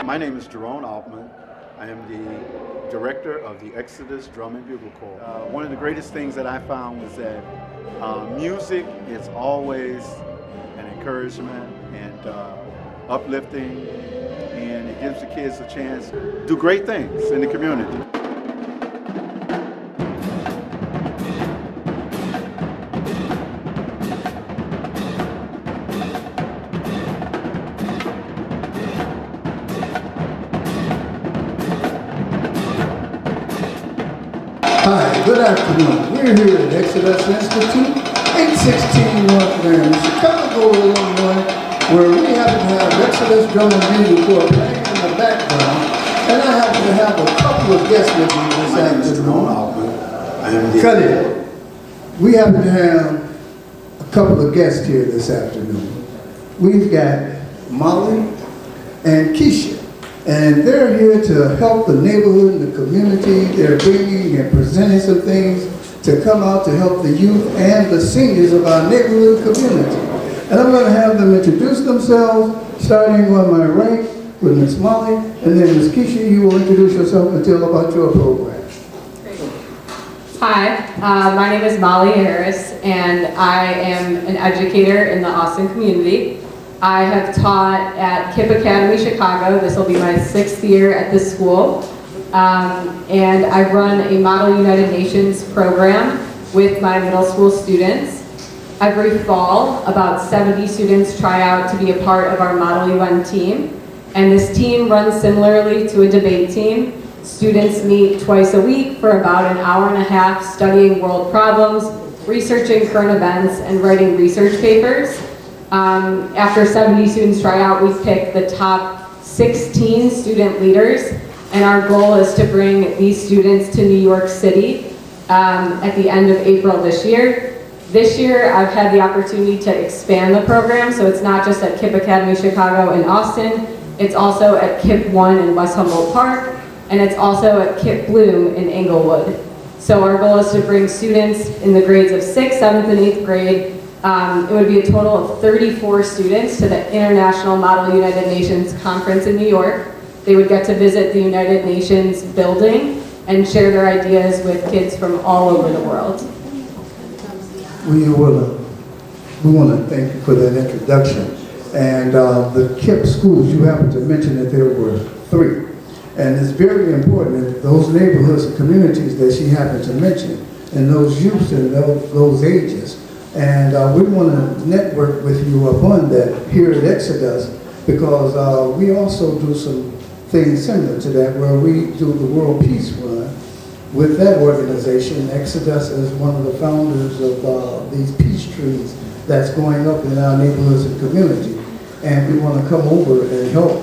My name is Jerome Altman. I am the director of the Exodus Drum and Bugle Corps. One of the greatest things that I found was that music is always an encouragement and uplifting, and it gives the kids a chance to do great things in the community. Hi, good afternoon. We're here at Exodus Institute, 816 North Grand, Chicago, Illinois, where we happen to have Exodus Drum and Bugle Corps playing in the background, and I happen to have a couple of guests with me this afternoon. Cut it. We happen to have a couple of guests here this afternoon. We've got Molly and Keisha. And they're here to help the neighborhood and the community. They're bringing and presenting some things to come out to help the youth and the seniors of our neighborhood community. And I'm going to have them introduce themselves, starting on my right with Miss Molly, and then Miss Keisha, you will introduce yourself and tell about your program. Hi, my name is Molly Harris, and I am an educator in the Austin community. I have taught at KIPP Academy Chicago. This will be my 6th year at this school. And I run a Model United Nations program with my middle school students. Every fall, about 70 students try out to be a part of our Model UN team. And this team runs similarly to a debate team. Students meet twice a week for about an hour and a half studying world problems, researching current events, and writing research papers. After 70 students try out, we pick the top 16 student leaders, and our goal is to bring these students to New York City at the end of April this year. This year, I've had the opportunity to expand the program, so it's not just at KIPP Academy Chicago in Austin, it's also at KIPP 1 in West Humboldt Park, and it's also at KIPP Bloom in Englewood. So our goal is to bring students in the grades of 6th, 7th, and 8th grade. It would be a total of 34 students to the International Model United Nations Conference in New York. They would get to visit the United Nations building and share their ideas with kids from all over the world. We want to thank you for that introduction. And the KIPP schools, you happened to mention that there were 3. And it's very important that those neighborhoods and communities that she happened to mention, and those youths and those ages. And we want to network with you upon that here at Exodus, because we also do some things similar to that, where we do the World Peace Run with that organization. Exodus is one of the founders of these peace trees that's going up in our neighborhoods and community. And we want to come over and help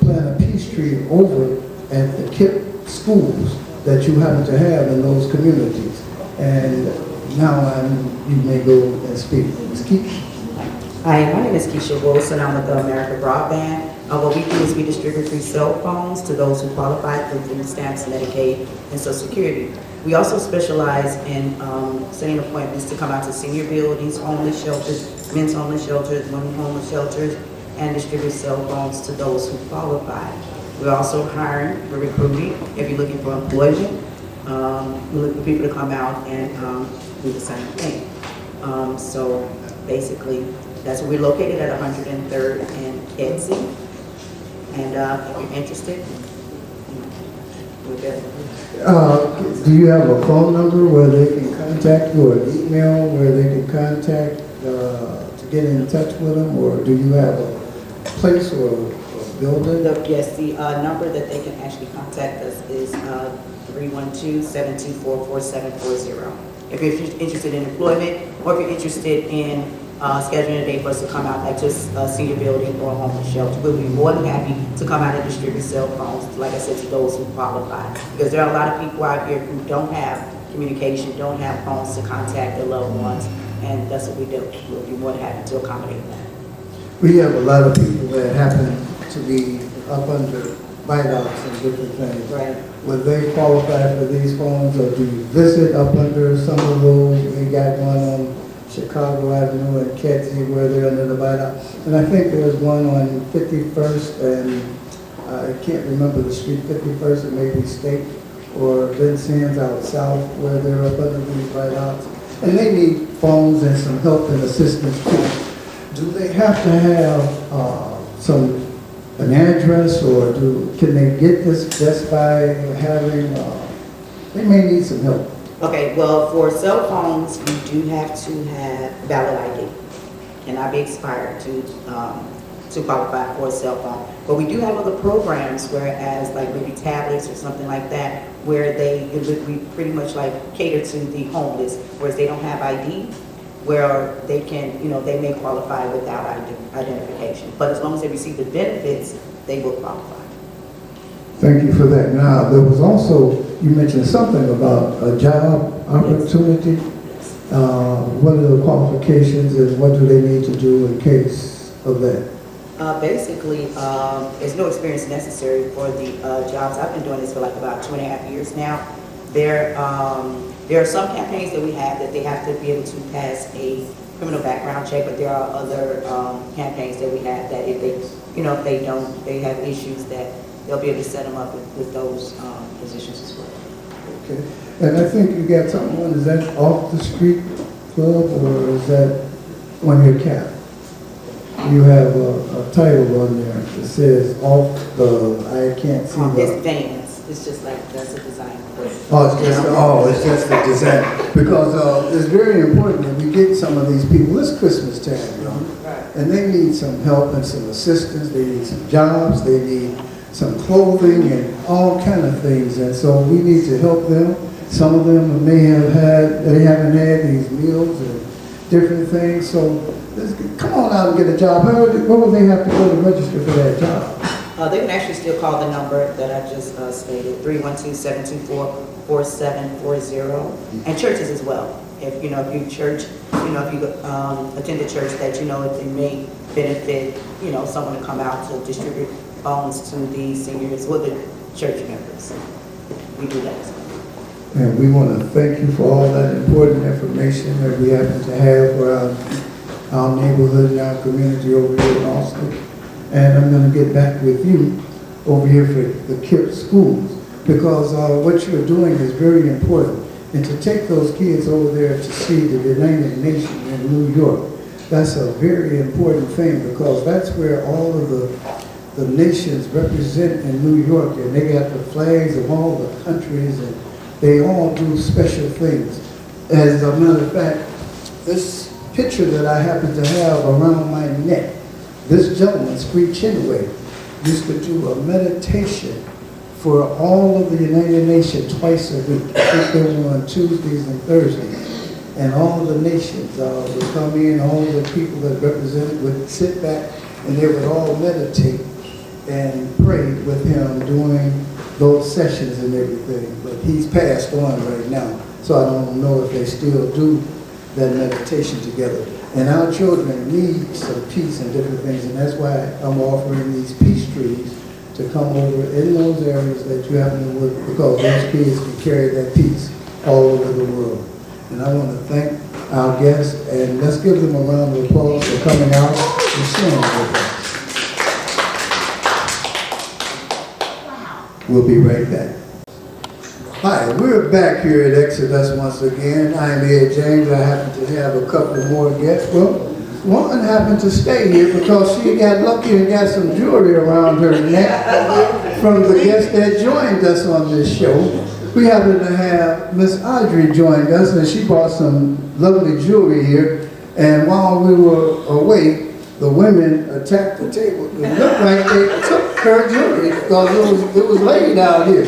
plant a peace tree over at the KIPP schools that you happen to have in those communities. And now you may go and speak. Ms. Keisha. Hi, my name is Keisha Wilson. I'm with the American Broadband. What we do is we distribute free cell phones to those who qualify through food stamps, Medicaid, and Social Security. We also specialize in setting appointments to come out to senior buildings, homeless shelters, men's homeless shelters, women's homeless shelters, and distribute cell phones to those who qualify. We're also hiring, we're recruiting. If you're looking for employment, we look for people to come out and do the same thing. So basically, that's where we're located at 103rd and Kedzie. And if you're interested, we're there. Do you have a phone number where they can contact you, or an email where they can contact to get in touch with them, or do you have a place or a building? Yes, the number that they can actually contact us is 312-724-4740. If you're interested in employment, or if you're interested in scheduling a day for us to come out, like just a senior building or a homeless shelter, we'll be more than happy to come out and distribute cell phones, like I said, to those who qualify. Because there are a lot of people out here who don't have communication, don't have phones to contact their loved ones, and that's what we do. We'll be more than happy to accommodate that. We have a lot of people that happen to be up under viaducts and different things. Right. Would they qualify for these phones, or do you visit up under some of those? We got one on Chicago Avenue and Kedzie where they're under the viaduct. And I think there's one on 51st and I can't remember the street, 51st, it may be State or Vincennes out south where they're up under these right outs. And they need phones and some help and assistance too. Do they have to have an address, or can they get this just by having, they may need some help. Okay, well, for cell phones, you do have to have valid ID. Cannot be expired to qualify for a cell phone. But we do have other programs, whereas like maybe tablets or something like that, where we pretty much like cater to the homeless, whereas they don't have ID, where they can, they may qualify without identification. But as long as they receive the benefits, they will qualify. Thank you for that. Now, there was also, you mentioned something about a job opportunity. What are the qualifications and what do they need to do in case of that? Basically, there's no experience necessary for the jobs. I've been doing this for like about 2.5 years now. There are some campaigns that we have that they have to be able to pass a criminal background check, but there are other campaigns that we have that if they have issues, that they'll be able to set them up with those positions as well. Okay. And I think you got something, is that off the street club or is that on your cap? You have a title on there that says off the, I can't see It's the. vans. It's just like, that's a design. It's just the design. Because it's very important that we get some of these people, it's Christmas time, Right. and they need some help and some assistance, they need some jobs, they need some clothing and all kind of things, and so we need to help them. Some of them they haven't had these meals and different things, so come on out and get a job. Where would they have to go to register for that job? They can actually still call the number that I just stated, 312-724-4740, and churches as well. If you attend a church that it may benefit, someone to come out to distribute phones to the seniors or the church members. We do that as well. And we want to thank you for all that important information that we happen to have for our neighborhood and our community over here in Austin. And I'm going to get back with you over here for the T.R.I.P.S schools, because what you're doing is very important. And to take those kids over there to see the United Nations in New York, that's a very important thing, because that's where all of the nations represent in New York, and they got the flags of all the countries, and they all do special things. As a matter of fact, this picture that I happen to have around my neck, this gentleman, Screech Chinway, used to do a meditation for all of the United Nations twice a week. I think they were on Tuesdays and Thursdays. And all of the nations would come in, all of the people that represented would sit back, and they would all meditate and pray with him during those sessions and everything. But he's passed on right now, so I don't know if they still do that meditation together. And our children need some peace and different things, and that's why I'm offering these peace trees to come over in those areas that you happen to work, because those kids can carry that peace all over the world. And I want to thank our guests, and let's give them a round of applause for coming out and sharing with us. We'll be right back. Hi, we're back here at Exodus once again. I'm Ed James. I happen to have a couple more guests. Well, one happened to stay here because she got lucky and got some jewelry around her neck from the guest that joined us on this show. We happen to have Miss Audrey joined us, and she brought some lovely jewelry here. And while we were away, the women attacked the table. It looked like they took her jewelry because it was laid out here.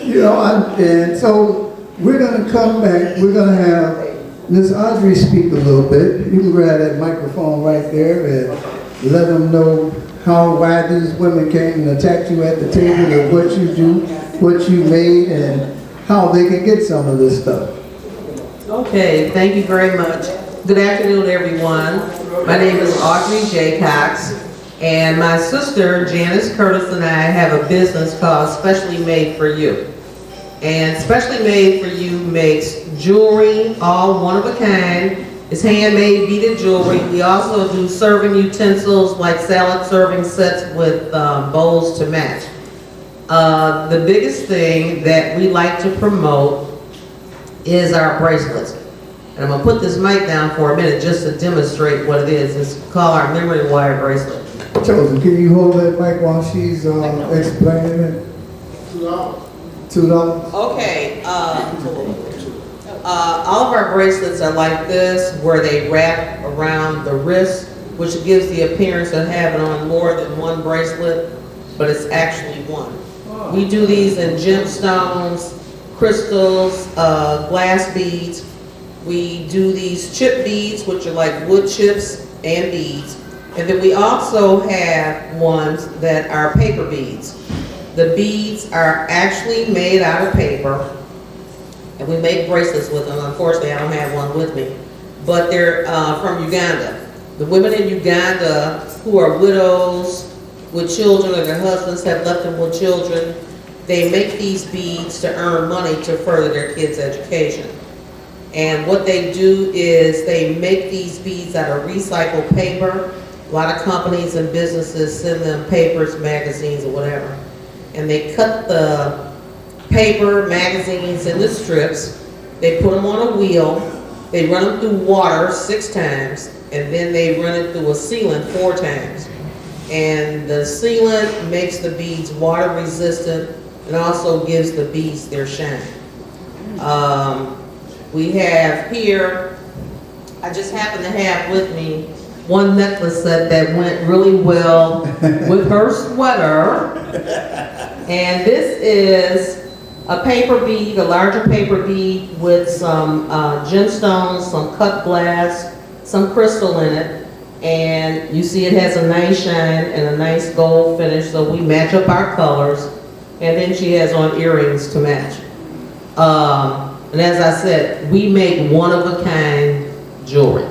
And so we're going to come back. We're going to have Miss Audrey speak a little bit. You can grab that microphone right there and let them know why these women came and attacked you at the table, and what you do, what you made, and how they can get some of this stuff. Okay, thank you very much. Good afternoon, everyone. My name is Audrey J. Cox, and my sister, Janice Curtis, and I have a business called Specially Made for You. And Specially Made for You makes jewelry, all one of a kind, It's handmade beaded jewelry. We also do serving utensils like salad serving sets with bowls to match. The biggest thing that we like to promote is our bracelets. And I'm gonna put this mic down for a minute just to demonstrate what it is. It's called our memory wire bracelet. Chosen, can you hold that mic while she's explaining it? $2. $2? Okay, all of our bracelets are like this, where they wrap around the wrist, which gives the appearance of having on more than one bracelet, but it's actually one. We do these in gemstones, crystals, glass beads. We do these chip beads, which are like wood chips and beads. And then we also have ones that are paper beads. The beads are actually made out of paper, and we make bracelets with them. Unfortunately, I don't have one with me, but they're from Uganda. The women in Uganda who are widows with children, or their husbands have left them with children, they make these beads to earn money to further their kids' education. And what they do is they make these beads out of recycled paper. A lot of companies and businesses send them papers, magazines, or whatever. And they cut the paper, magazines into strips. They put them on a wheel. They run them through water 6 times, and then they run it through a sealant 4 times. And the sealant makes the beads water resistant and also gives the beads their shine. We have here, I just happen to have with me one necklace set that went really well with her sweater. And this is a paper bead, a larger paper bead with some gemstones, some cut glass, some crystal in it. And you see it has a nice shine and a nice gold finish, so we match up our colors. And then she has on earrings to match. And as I said, we make one-of-a-kind jewelry.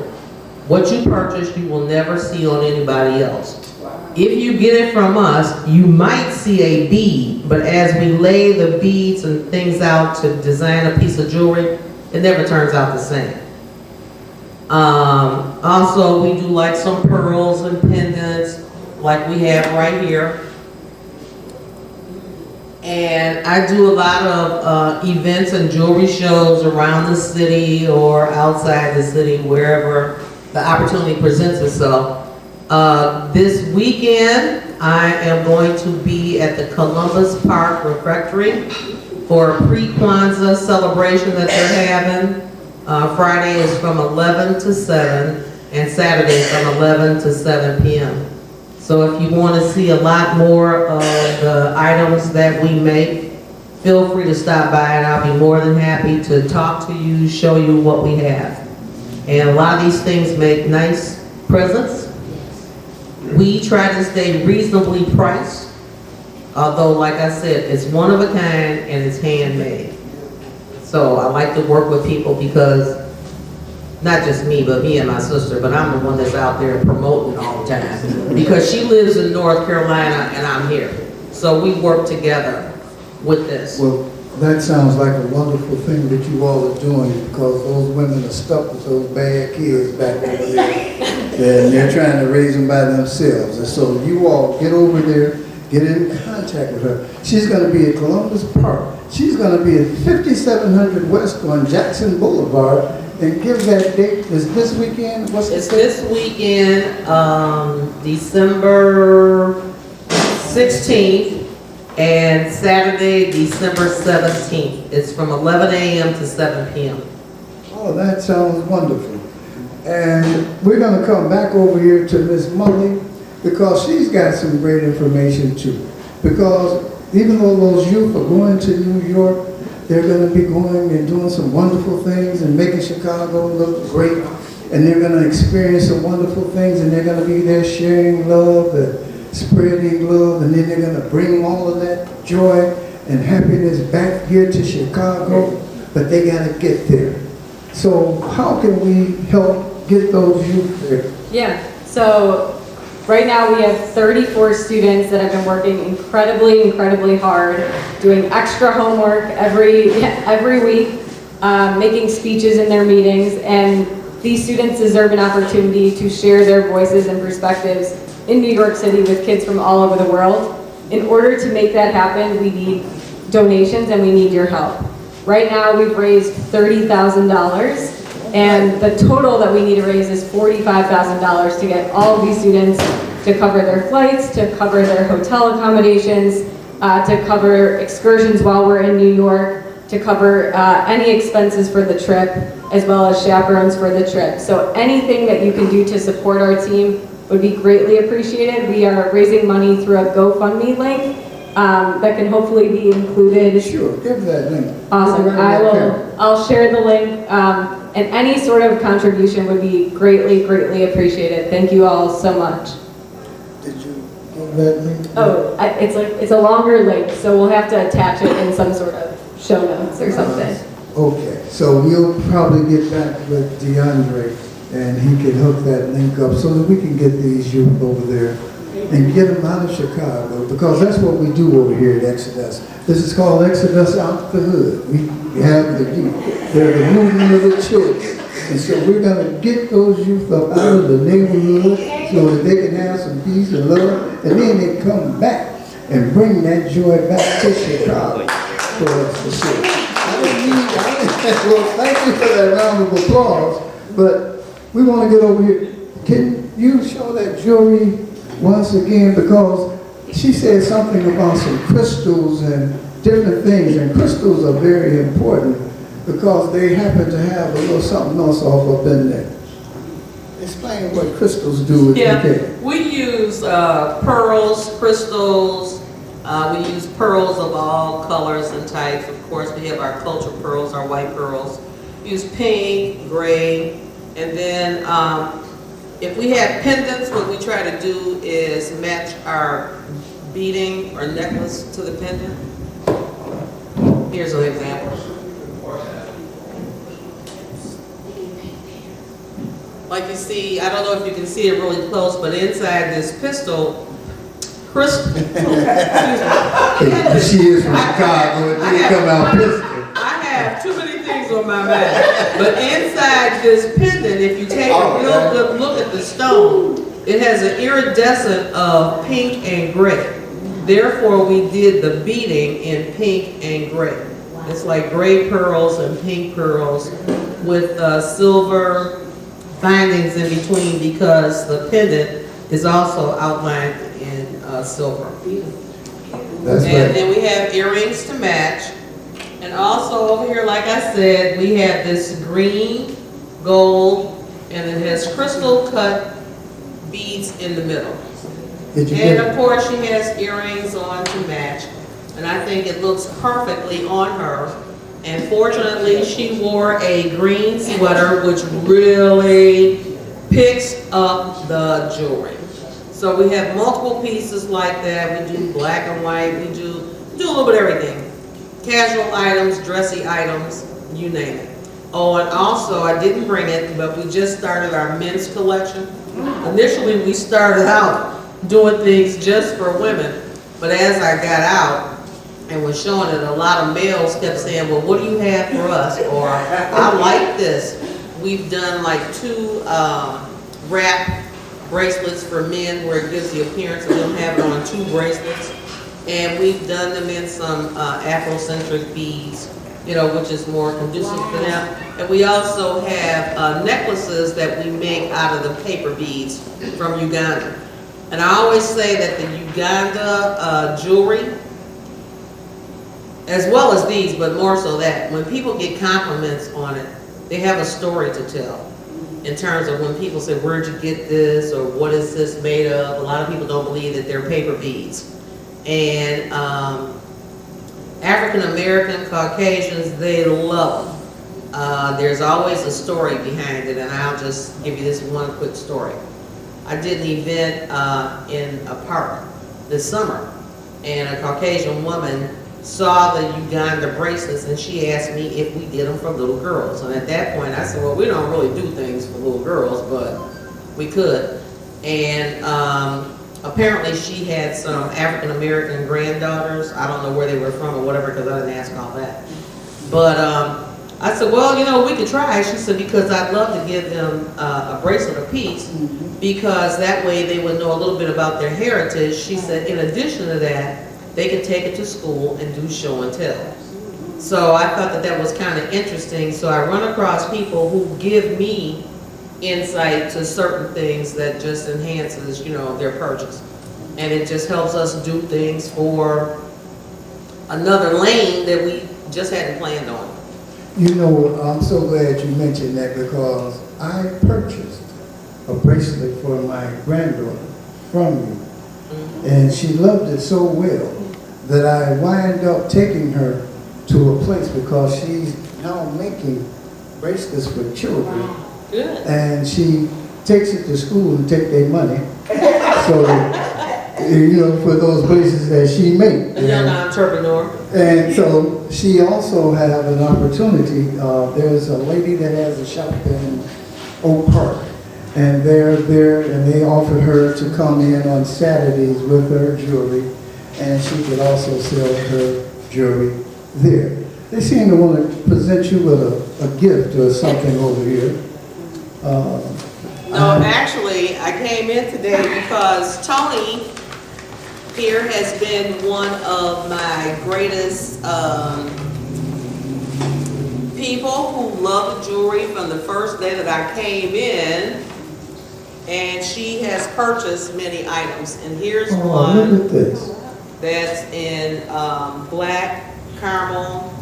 What you purchase, you will never see on anybody else. If you get it from us, you might see a bead, but as we lay the beads and things out to design a piece of jewelry, it never turns out the same. Also, we do like some pearls and pendants, like we have right here. And I do a lot of events and jewelry shows around the city or outside the city, wherever the opportunity presents itself. This weekend, I am going to be at the Columbus Park Refectory for a pre-Kwanzaa celebration that they're having. Friday is from 11 to 7, and Saturday from 11 to 7 p.m. So if you want to see a lot more of the items that we make, feel free to stop by, and I'll be more than happy to talk to you, show you what we have. And a lot of these things make nice presents. We try to stay reasonably priced, although like I said, it's one of a kind and it's handmade. So I like to work with people because, not just me, but me and my sister, but I'm the one that's out there promoting all the time. Because she lives in North Carolina and I'm here. So we work together with this. Well, that sounds like a wonderful thing that you all are doing, because those women are stuck with those bad kids back over there. And they're trying to raise them by themselves. And so you all get over there, get in contact with her. She's going to be at Columbus Park. She's going to be at 5700 West on Jackson Boulevard. And give that date. Is this weekend? What's It's this weekend, December 16th, and Saturday, December 17th. It's from 11 a.m. to 7 p.m. Oh, that sounds wonderful. And we're going to come back over here to Miss Mully, because she's got some great information too. Because even though those youth are going to New York, they're going to be going and doing some wonderful things and making Chicago look great. And they're going to experience some wonderful things, and they're going to be there sharing love and spreading love. And then they're going to bring all of that joy and happiness back here to Chicago. But they got to get there. So how can we help get those youth there? Yeah, so right now we have 34 students that have been working incredibly hard, doing extra homework every week, making speeches in their meetings, and These students deserve an opportunity to share their voices and perspectives in New York City with kids from all over the world. In order to make that happen, we need donations and we need your help. Right now, we've raised $30,000, and the total that we need to raise is $45,000 to get all of these students to cover their flights, to cover their hotel accommodations, to cover excursions while we're in New York, to cover any expenses for the trip, as well as chaperones for the trip. So anything that you can do to support our team would be greatly appreciated. We are raising money through a GoFundMe link that can hopefully be included. Sure, give that link. Awesome. I'll share the link, and any sort of contribution would be greatly, greatly appreciated. Thank you all so much. Did you give that link? Oh, it's a longer link, so we'll have to attach it in some sort of show notes or something. Okay, so we'll probably get back with DeAndre, and he can hook that link up so that we can get these youth over there and get them out of Chicago, because that's what we do over here at Exodus. This is called Exodus Out the Hood. We have the youth. They're the movement of the children. And so we're going to get those youth up out of the neighborhood so that they can have some peace and love, and then they come back and bring that joy back to Chicago for us to see. Well, thank you for that round of applause, but we want to get over here. Can you show that jewelry once again, because she said something about some crystals and different things, and crystals are very important because they happen to have a little something else off up in there. Explain what crystals do with Yeah, we use pearls, crystals. We use pearls of all colors and types. Of course, we have our culture pearls, our white pearls. We use pink, gray, and then if we have pendants, what we try to do is match our beading or necklace to the pendant. Here's an example. Like you see, I don't know if you can see it really close, but inside this pistol, crystal. She is from Chicago, and they come out pistol. I have too many things on my mind. But inside this pendant, if you take a real good look at the stone, it has an iridescent of pink and gray. Therefore, we did the beading in pink and gray. It's like gray pearls and pink pearls with silver bindings in between, because the pendant is also outlined in silver. That's And right. then we have earrings to match. And also over here, like I said, we have this green, gold, and it has crystal cut beads in the middle. Did you And get of course, she has earrings on to match. And I think it looks perfectly on her. And fortunately, she wore a green sweater, which really picks up the jewelry. So we have multiple pieces like that. We do black and white. We do a little bit of everything. Casual items, dressy items, you name it. Oh, and also, I didn't bring it, but we just started our men's collection. Initially, we started out doing things just for women, but as I got out and was showing it, a lot of males kept saying, well, what do you have for us? Or, I like this. We've done like 2 wrap bracelets for men where it gives the appearance of them having on 2 bracelets. And we've done them in some Afrocentric beads, you know, which is more conducive to them. And we also have necklaces that we make out of the paper beads from Uganda. And I always say that the Uganda jewelry, as well as these, but more so that, when people get compliments on it, they have a story to tell. In terms of when people say, where'd you get this, or what is this made of? A lot of people don't believe that they're paper beads. And African American, Caucasians, they love them. There's always a story behind it, and I'll just give you this one quick story. I did an event in a park this summer, and a Caucasian woman saw the Uganda bracelets, and she asked me if we did them for little girls. And at that point, I said, well, we don't really do things for little girls, but we could. And apparently she had some African American granddaughters. I don't know where they were from or whatever, because I didn't ask all that. But I said, well, you know, we could try. She said, because I'd love to give them a bracelet apiece, because that way they would know a little bit about their heritage. She said, in addition to that, they could take it to school and do show and tell. So I thought that that was kind of interesting. So I run across people who give me insight to certain things that just enhances, you know, their purchase. And it just helps us do things for another lane that we just hadn't planned on. You know, I'm so glad you mentioned that because I purchased a bracelet for my granddaughter from you. And she loved it so well that I wind up taking her to a place because she's now making bracelets for children. Good. And she takes it to school and take their money. So, you know, for those bracelets that she made. A young entrepreneur. And so she also have an opportunity. There's a lady that has a shop in Oak Park. And they're there, and they offered her to come in on Saturdays with her jewelry, and she could also sell her jewelry there. They seem to want to present you with a gift or something over here. No, actually, I came in today because Tony here has been one of my greatest people who love the jewelry from the first day that I came in. And she has purchased many items. And here's one Look at this. that's in black caramel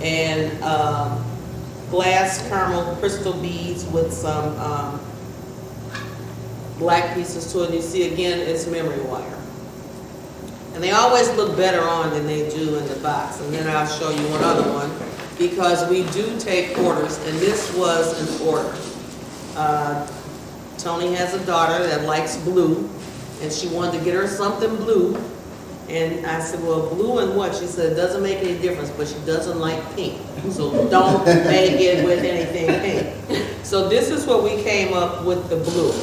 and glass caramel crystal beads with some black pieces to it. And you see again, it's memory wire. And they always look better on than they do in the box. And then I'll show you one other one because we do take orders, and this was an order. Tony has a daughter that likes blue, and she wanted to get her something blue. And I said, well, blue and what? She said, it doesn't make any difference, but she doesn't like pink. So don't make it with anything pink. So this is what we came up with the blue.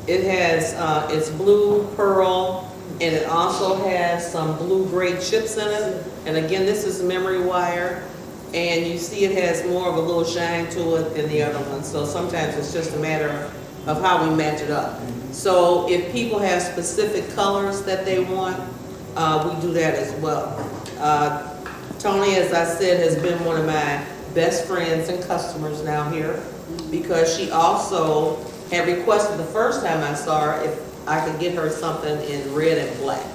It has, it's blue, pearl, and it also has some blue-gray chips in it. And again, this is memory wire. And you see it has more of a little shine to it than the other one. So sometimes it's just a matter of how we match it up. So if people have specific colors that they want, we do that as well. Tony, as I said, has been one of my best friends and customers now here because she also had requested the first time I saw her if I could get her something in red and black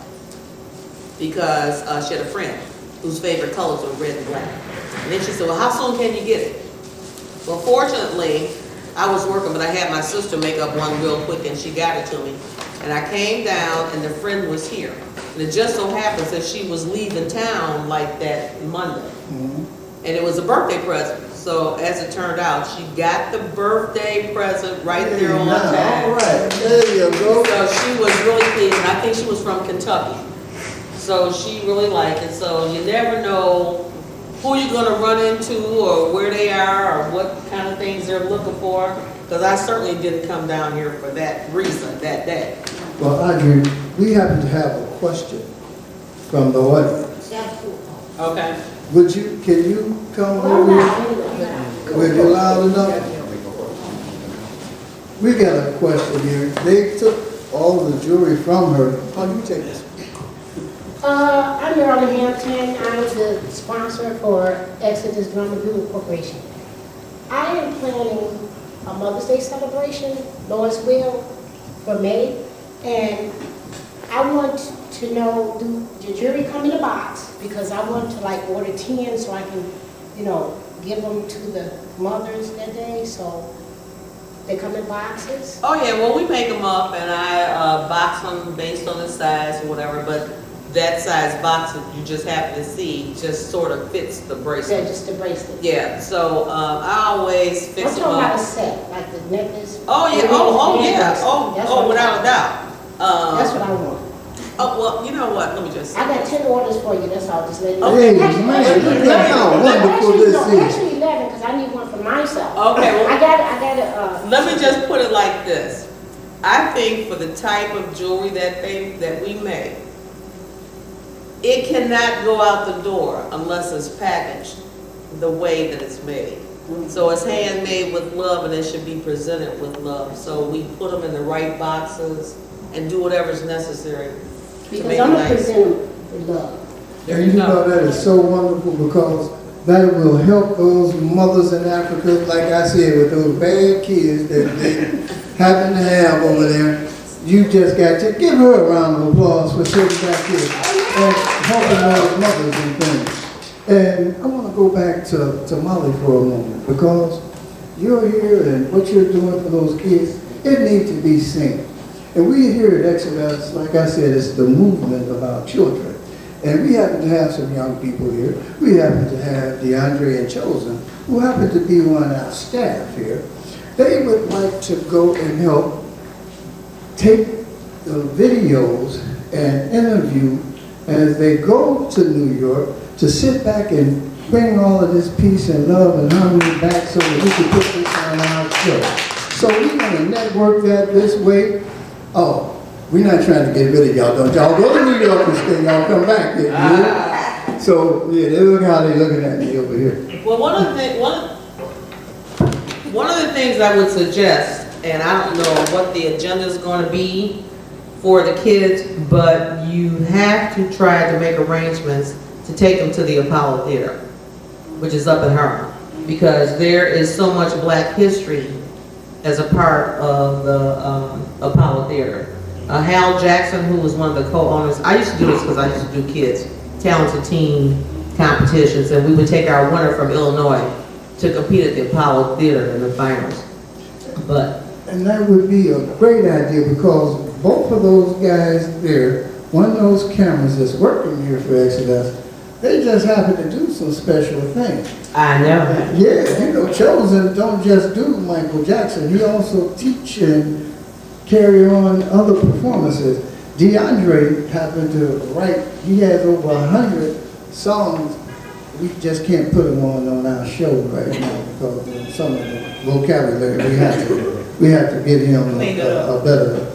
because she had a friend whose favorite colors were red and black. And then she said, well, how soon can you get it? Well, fortunately, I was working, but I had my sister make up one real quick, and she got it to me. And I came down, and the friend was here. And it just so happens that she was leaving town like that Monday. And it was a birthday present. So as it turned out, she got the birthday present right there on time. All right, there you go. So she was really pleased, and I think she was from Kentucky. So she really liked it. So you never know who you're going to run into or where they are or what kind of things they're looking for, because I certainly didn't come down here for that reason that day. Well, Audrey, we happen to have a question from the audience. Okay. Can you come over here? Would you loud enough? We got a question here. They took all the jewelry from her. How do you take this? I'm Marilyn Hampton. I'm the sponsor for Exodus Drum and Bugle Corporation. I am planning a Mother's Day celebration, Lois will, for May, and I want to know, do the jewelry come in a box? Because I want to like order 10 so I can, you know, give them to the mothers that day, so they come in boxes? Oh yeah, well we make them up and I box them based on the size or whatever, but that size box that you just happen to see just sort of fits the bracelet. Yeah, just the bracelet. Yeah, so I always fix I'm them talking about a up. set, like the necklace. Oh yeah, oh, without a doubt. That's what I want. Oh, well, you know what, let me just say. I got 10 orders for you, that's all, just let you know. Hey, man, look how wonderful this is. Actually 11, because I need one for myself. Okay, well, I got let me just put it like this. I think for the type of jewelry that we make, it cannot go out the door unless it's packaged the way that it's made. So it's handmade with love and it should be presented with love. So we put them in the right boxes and do whatever's necessary to Because make it I'm gonna nice. present them with love. There And you you know go. that is so wonderful because that will help those mothers in Africa, like I said, with those bad kids that they happen to have over there. You just got to give her a round of applause for sitting back here and helping those mothers and things. And I want to go back to Molly for a moment because you're here and what you're doing for those kids, it needs to be seen. And we here at Exodus, like I said, it's the movement of our children. And we happen to have some young people here. We happen to have DeAndre and Chosen, who happen to be on our staff here. They would like to go and help take the videos and interview as they go to New York to sit back and bring all of this peace and love and harmony back so that we can put this on our show. So we're going to network that this way. Oh, we're not trying to get rid of y'all. Don't y'all go to New York and stay. Y'all come back. Yeah. So, yeah, look how they're looking at me over here. Well, one of the things I would suggest, and I don't know what the agenda is going to be for the kids, but you have to try to make arrangements to take them to the Apollo Theater, which is up in Harlem, because there is so much Black history as a part of the Apollo Theater. Hal Jackson, who was one of the co-owners, I used to do this because I used to do kids, talented teen competitions, and we would take our winner from Illinois to compete at the Apollo Theater in the finals. And that would be a great idea because both of those guys there, one of those cameras that's working here for Exodus, they just happen to do some special things. I know. Yeah, you know, Chosen don't just do Michael Jackson. He also teach and carry on other performances. DeAndre happened to write, he has over 100 songs. We just can't put them on our show right now because of some of the vocabulary we have to give him a better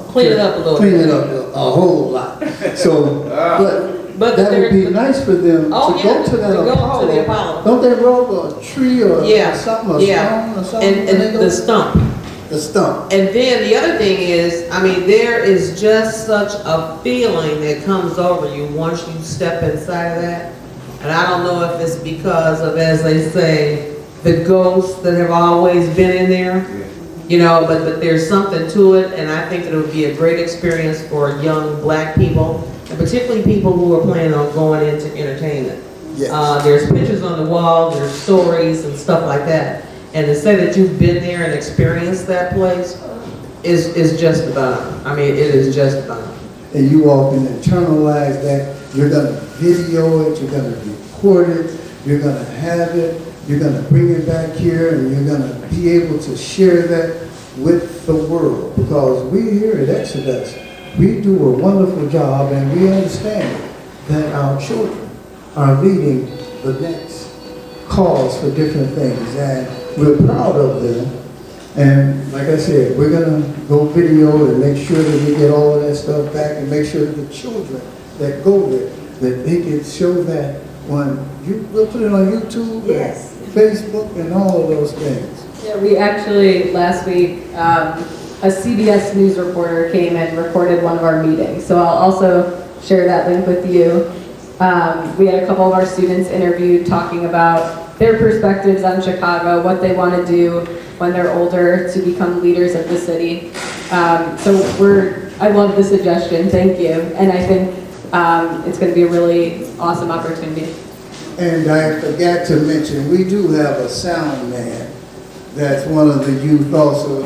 Clean it up a little clean bit. it up a whole lot. So, but that would be nice for them to go to that go to the Apollo. Apollo. Don't they roll a tree or something, a stone or something? And the stump. The stump. And then the other thing is, I mean, there is just such a feeling that comes over you once you step inside of that. And I don't know if it's because of, as they say, the ghosts that have always been in there, you know, but there's something to it, and I think that it would be a great experience for young Black people, and particularly people who are planning on going into entertainment. Yes. There's pictures on the wall, there's stories and stuff like that. And to say that you've been there and experienced that place is just about, I mean, it is just about. And you all can internalize that. You're going to video it, you're going to record it, you're going to have it, you're going to bring it back here, and you're going to be able to share that with the world. Because we here at Exodus, we do a wonderful job, and we understand that our children are leading the next cause for different things, and we're proud of them. And like I said, we're going to go video and make sure that we get all of that stuff back and make sure that the children that go there, that they can show that we'll put it on YouTube, Yes. and Facebook, and all of those things. Yeah, we actually, last week, a CBS News reporter came and recorded one of our meetings. So I'll also share that link with you. We had a couple of our students interviewed talking about their perspectives on Chicago, what they want to do when they're older to become leaders of the city. I love the suggestion, thank you. And I think it's going to be a really awesome opportunity. And I forgot to mention, we do have a sound man that's one of the youth also.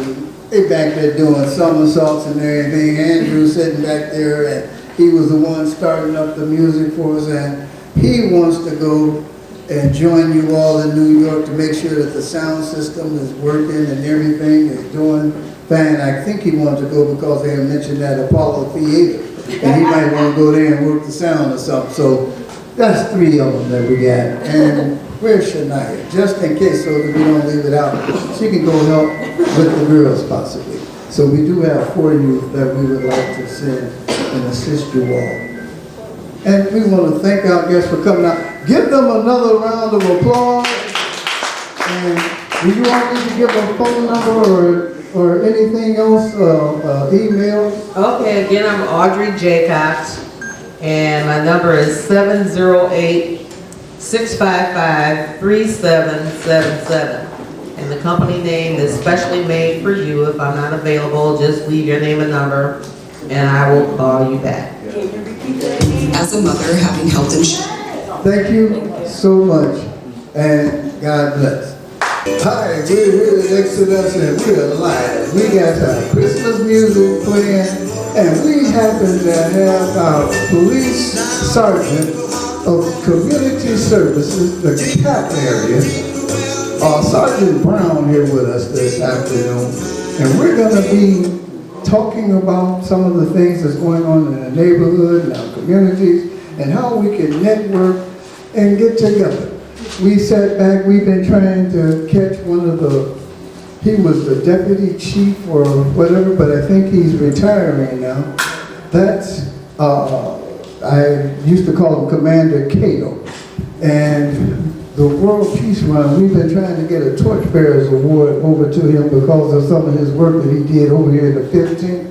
They back there doing somersaults and everything. Andrew sitting back there, and he was the one starting up the music for us, and he wants to go and join you all in New York to make sure that the sound system is working and everything is doing fine. I think he wanted to go because they had mentioned that Apollo Theater, and he might want to go there and work the sound or something. So that's 3 of them that we got. And where's Shania? Just in case, so that we don't leave it out, she can go help with the girls possibly. So we do have 4 youth that we would like to send and assist you all. And we want to thank our guests for coming out. Give them another round of applause. And do you want me to give a phone number or anything else, email? Okay, again, I'm Audrey J. Cox, and my number is 708-655-3777. And the company name is specially made for you. If I'm not available, just leave your name and number, and I will call you back. As a mother having health insurance. Thank you so much, and God bless. Hi, we're at Exodus and we're live. We got our Christmas music playing, and we happen to have our police sergeant of community services, the CAP area, Sergeant Brown, here with us this afternoon, and we're going to be talking about some of the things that's going on in the neighborhood and our communities, and how we can network and get together. We sat back, we've been trying to catch one of he was the deputy chief or whatever, but I think he's retiring now. That's, I used to call him Commander Cato. And the World Peace Run, we've been trying to get a Torchbearers Award over to him because of some of his work that he did over here in the 15th.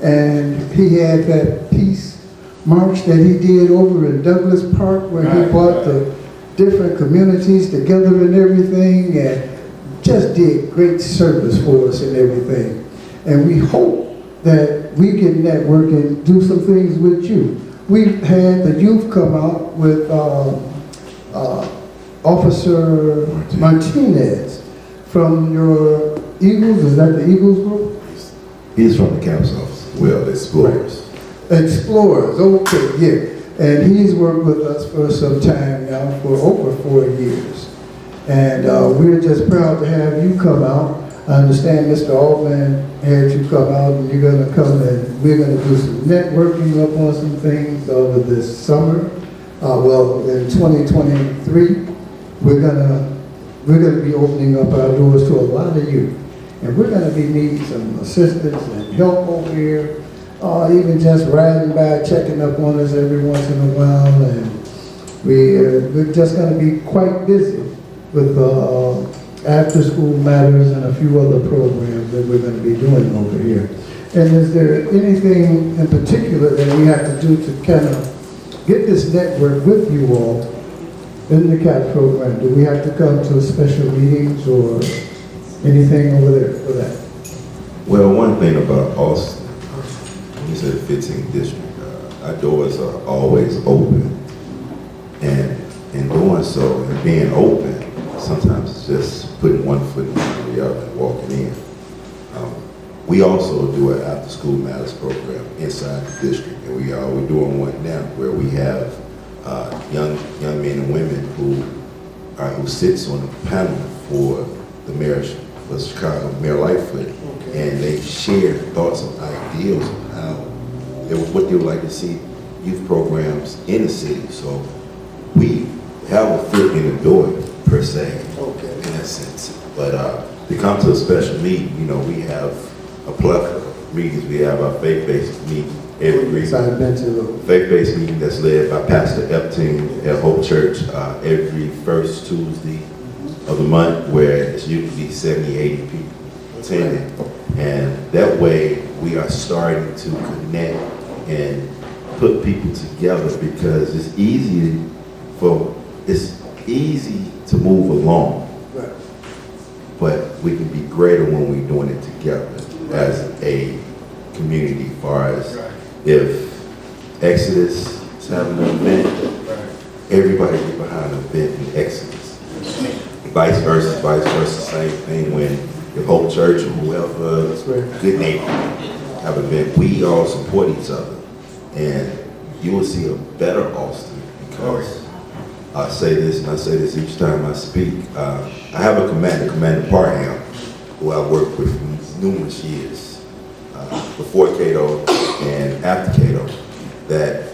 And he had that peace march that he did over in Douglas Park where he brought the different communities together and everything, and just did great service for us and everything. And we hope that we can network and do some things with you. We've had the youth come out with Officer Martinez from your Eagles. Is that the Eagles group? He's from the campus office. Well, Explorers. Explorers, okay, yeah. And he's worked with us for some time now, for over 4 years. And we're just proud to have you come out. I understand Mr. Altman had you come out, and you're going to come and we're going to do some networking up on some things over this summer. Well, in 2023, we're going to be opening up our doors to a lot of youth. And we're going to be needing some assistance and help over here. Even just riding by, checking up on us every once in a while, and we're just going to be quite busy with after-school matters and a few other programs that we're going to be doing over here. And is there anything in particular that we have to do to kind of get this network with you all in the CAP program? Do we have to come to special meetings or anything over there for that? Well, one thing about Austin, you said 15th district, our doors are always open, and in doing so and being open, sometimes it's just putting one foot in front of the other and walking in. We also do an after-school matters program inside the district, and we're doing one now where we have young men and women who sits on the panel for the mayor of Chicago, Mayor Lightfoot, and they share thoughts and ideals of what they would like to see youth programs in the city. So we have a foot in the door per se, in that sense. But to come to a special meeting, we have a plethora of meetings. We have our faith-based meeting faith-based meeting that's led by Pastor Epting at Hope Church every first Tuesday of the month, where it's usually 70, 80 people attending. And that way we are starting to connect and put people together, because it's easy to move along, but we can be greater when we're doing it together as a community. As far as if Exodus is having an event, everybody get behind an event in Exodus. Vice versa, same thing when the Hope Church or whoever, good neighbor, have an event. We all support each other, and you will see a better Austin, because I say this, and I say this each time I speak. I have a Commander Parham, who I worked with for numerous years, before Cato and after Cato, that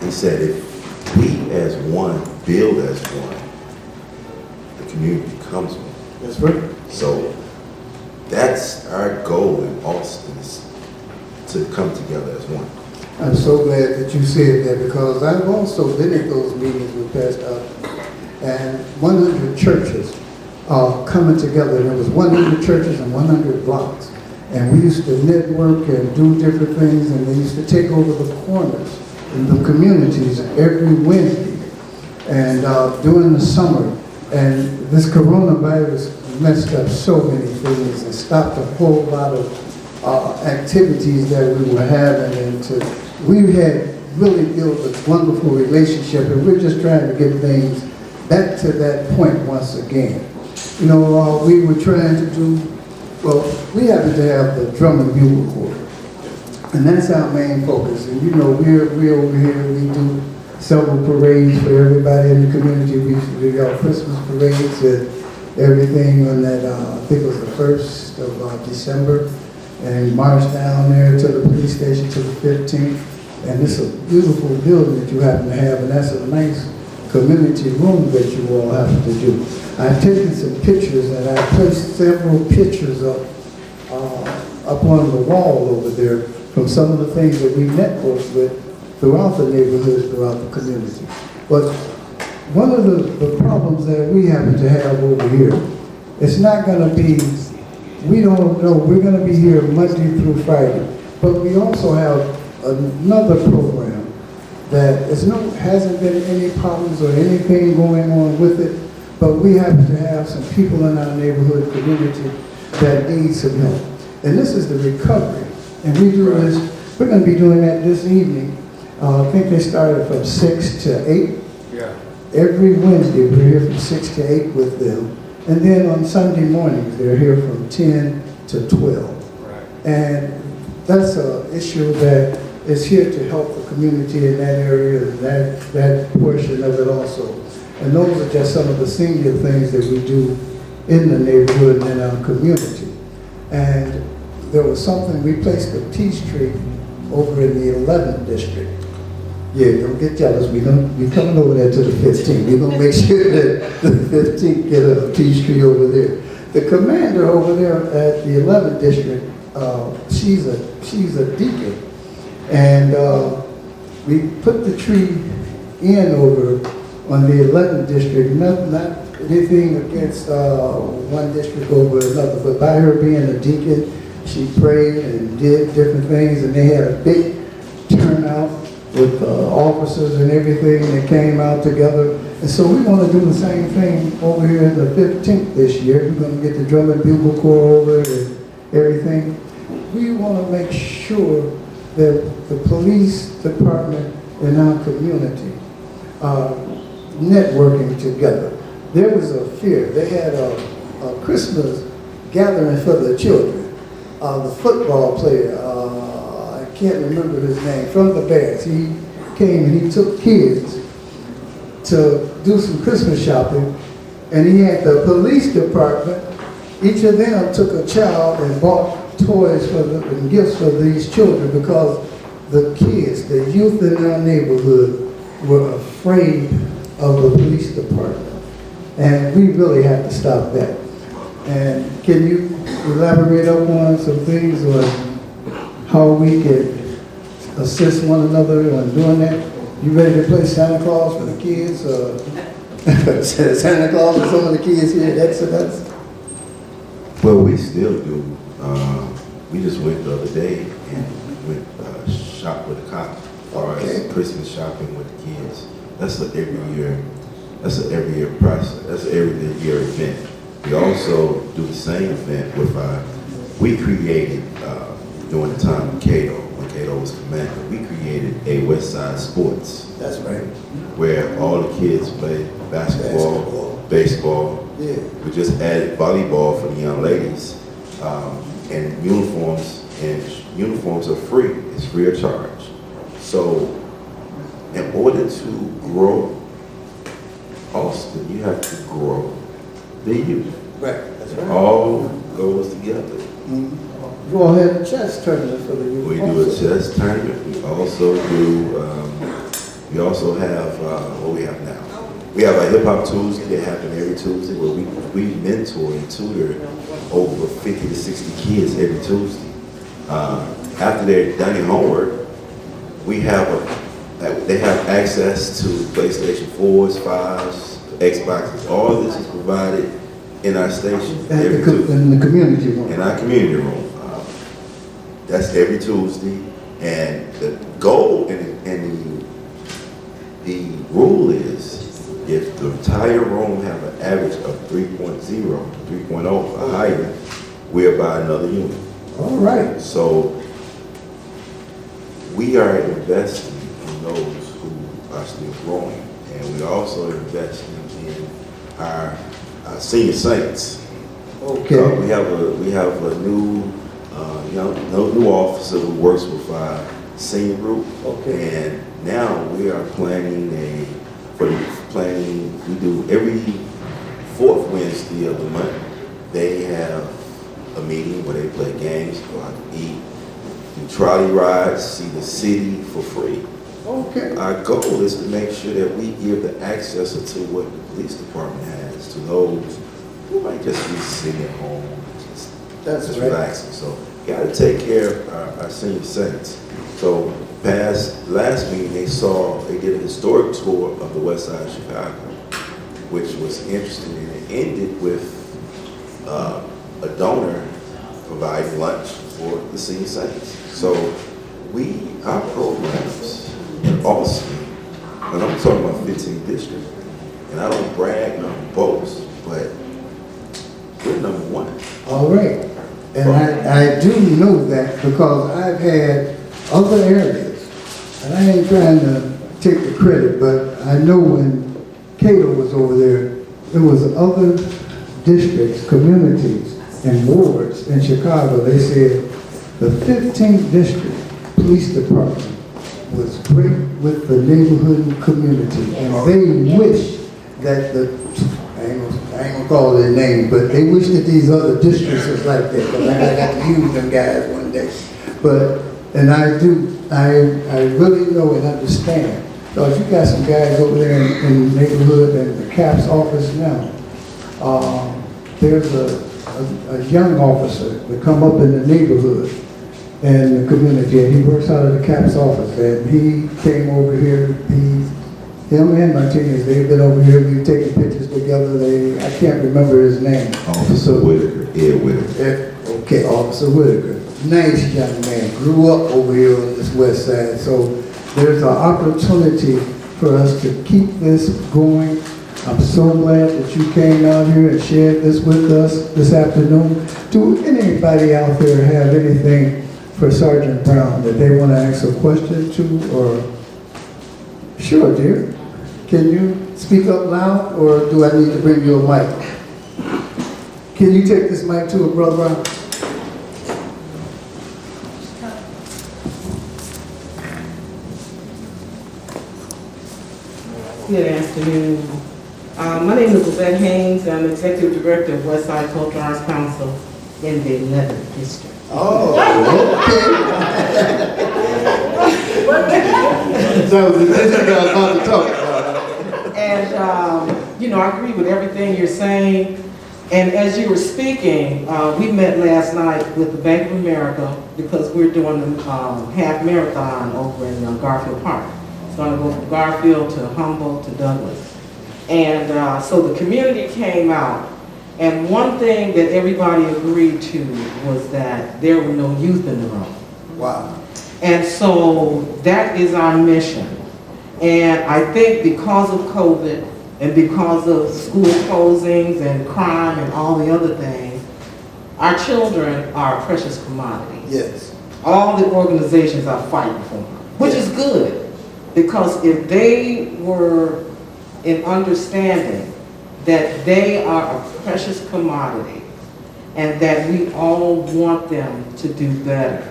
he said, if we as one build as one, the community becomes one. That's right. So that's our goal in Austin, is to come together as one. I'm so glad that you said that because I've also been at those meetings with Pastor Alfred. And 100 churches coming together. There was 100 churches and 100 blocks. And we used to network and do different things, and they used to take over the corners in the communities every Wednesday and during the summer. And this coronavirus messed up so many things and stopped a whole lot of activities that we were having. And we had really built a wonderful relationship, and we're just trying to get things back to that point once again. You know, we were trying to do, well, we happen to have the drum and bugle corps, and that's our main focus. And you know, we're over here, we do several parades for everybody in the community. We used to do our Christmas parades and everything on that, I think it was the 1st of December, and marched down there to the police station to the 15th. And it's a beautiful building that you happen to have, and that's a nice community room that you all happen to do. I've taken some pictures, and I placed several pictures up on the wall over there from some of the things that we networked with throughout the neighborhoods, throughout the community. But one of the problems that we happen to have over here, it's not going to be, we don't know, we're going to be here Monday through Friday, but we also have another program that hasn't been any problems or anything going on with it, but we happen to have some people in our neighborhood community that need some help. And this is the recovery. And we do this, we're going to be doing that this evening. I think they started from 6 to 8. Yeah. Every Wednesday, we're here from 6 to 8 with them. And then on Sunday mornings, they're here from 10 to 12. Right. And that's an issue that is here to help the community in that area and that portion of it also. And those are just some of the senior things that we do in the neighborhood and in our community. And there was something, we placed a peace tree over in the 11th district. Yeah, don't get jealous. We coming over there to the 15th. We're gonna make sure that the 15th get a peace tree over there. The commander over there at the 11th district, she's a deacon, and we put the tree in over on the 11th district. Not anything against one district over another, but by her being a deacon, she prayed and did different things, and they had a big turnout with officers and everything that came out together. And so we want to do the same thing over here in the 15th this year. We're going to get the drum and bugle corps over and everything. We want to make sure that the police department in our community are networking together. There was a fear. They had a Christmas gathering for the children. The football player, I can't remember his name, from the Bears. He came and he took kids to do some Christmas shopping, and he had the police department. Each of them took a child and bought toys and gifts for these children because the kids, the youth in our neighborhood, were afraid of the police department. And we really have to stop that. And can you elaborate upon some things on how we can assist one another on doing that? You ready to play Santa Claus for the kids? Santa Claus for some of the kids here at Exodus? Well, we still do. We just went the other day and went shop with a cop as far as Christmas shopping with the kids. That's an every year process. That's an every year event. We also do the same event with we created, during the time of Cato, when Cato was commander, we created a West Side Sports. That's right. Where all the kids play basketball, baseball. Yeah. We just added volleyball for the young ladies. And uniforms are free. It's free of charge. So in order to grow Austin, you have to grow the youth. Right. That's right. All goes together. Mm-hmm. You all had a chess tournament for the youth. We do a chess tournament. We also have what we have now. We have a hip hop Tuesday that happens every Tuesday where we mentor and tutor over 50 to 60 kids every Tuesday. After they're done their homework, We have they have access to PlayStation 4s, 5s, Xboxes. All this is provided in our station In the community room. in our community room. That's every Tuesday, and the goal and the rule is if the entire room have an average of 3.0, 3.0 or higher, we'll buy another unit. All right. So we are investing in those who are still growing, and we're also investing in our senior saints. Okay. We have a new new officer who works with our senior group. Okay. And now we are planning we do every fourth Wednesday of the month. They have a meeting where they play games, go out to eat, do trolley rides, see the city for free. Okay. Our goal is to make sure that we give the access to what the police department has to those who might just be sitting at home, That's just right. relaxing. So got to take care of our senior saints. So last meeting, they did a historic tour of the west side of Chicago, which was interesting, and it ended with a donor providing lunch for the senior saints. So our programs in Austin, and I'm talking about 15th district, and I don't brag, nor boast, but we're number one. All right. And I do know that because I've had other areas, and I ain't trying to take the credit, but I know when Cato was over there was other districts, communities, and wards in Chicago. They said the 15th district police department was great with the neighborhood and community, and they wish that I ain't gonna call their name, but they wish that these other districts was like that, because I got to use them guys one day. And I really know and understand, because you got some guys over there in the neighborhood and the CAPS office now. There's a young officer that come up in the neighborhood and the community, and he works out of the CAPS office, and he came over here, him and Martinez, they've been over here, we've taken pictures together, I can't remember his name. Officer Whitaker, Ed Whitaker. Okay, Officer Whitaker. Nice young man, grew up over here on this west side, so there's an opportunity for us to keep this going. I'm so glad that you came out here and shared this with us this afternoon. Do anybody out there have anything for Sergeant Brown that they want to ask a question to, or? Sure, dear. Can you speak up loud, or do I need to bring you a mic? Can you take this mic to a Brother Brown? Good afternoon. My name is Lizette Haynes. I'm Executive Director of Westside Cultural Arts Council in the 11th District. Oh, okay. That was the district I was about to talk about. And, I agree with everything you're saying. And as you were speaking, we met last night with the Bank of America because we're doing the half marathon over in Garfield Park. It's going to go from Garfield to Humboldt to Douglas. And so the community came out, and one thing that everybody agreed to was that there were no youth in the room. Wow. And so that is our mission. And I think because of COVID and because of school closings and crime and all the other things, our children are a precious commodity. Yes. All the organizations are fighting for them, which is good. Because if they were in understanding that they are a precious commodity and that we all want them to do better.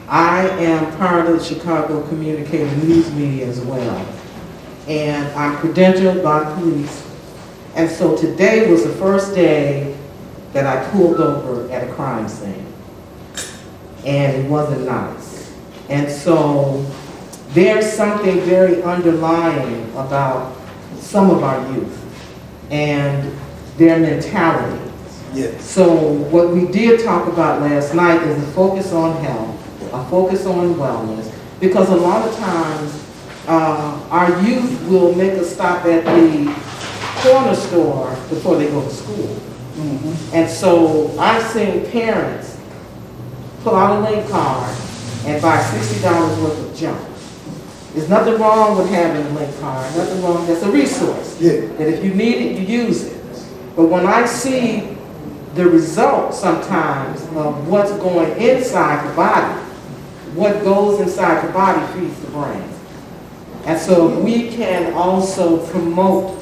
I am part of the Chicago Communicated News Media as well. And I'm credentialed by police. And so today was the first day that I pulled over at a crime scene. And it wasn't nice. And so there's something very underlying about some of our youth and their mentality. Yes. So what we did talk about last night is a focus on health, a focus on wellness, Because a lot of times, our youth will make a stop at the corner store before they go to school. And so I've seen parents pull out a link card and buy $60 worth of junk. There's nothing wrong with having a link card, nothing wrong, that's a resource. Yeah. That if you need it, you use it. But when I see the result sometimes of what's going inside the body, what goes inside the body feeds the brain. And so we can also promote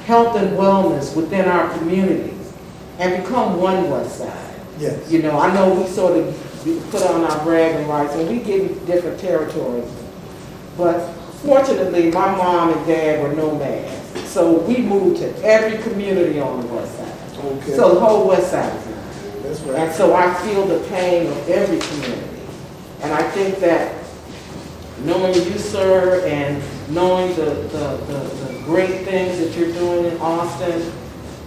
health and wellness within our communities and become one West Side. Yes. You know, I know we sort of put on our bragging rights and we get in different territories. But fortunately, my mom and dad were nomads. So we moved to every community on the West Side. Okay. So the whole West Side is mine. That's right. And so I feel the pain of every community. And I think that knowing you, sir, and knowing the great things that you're doing in Austin,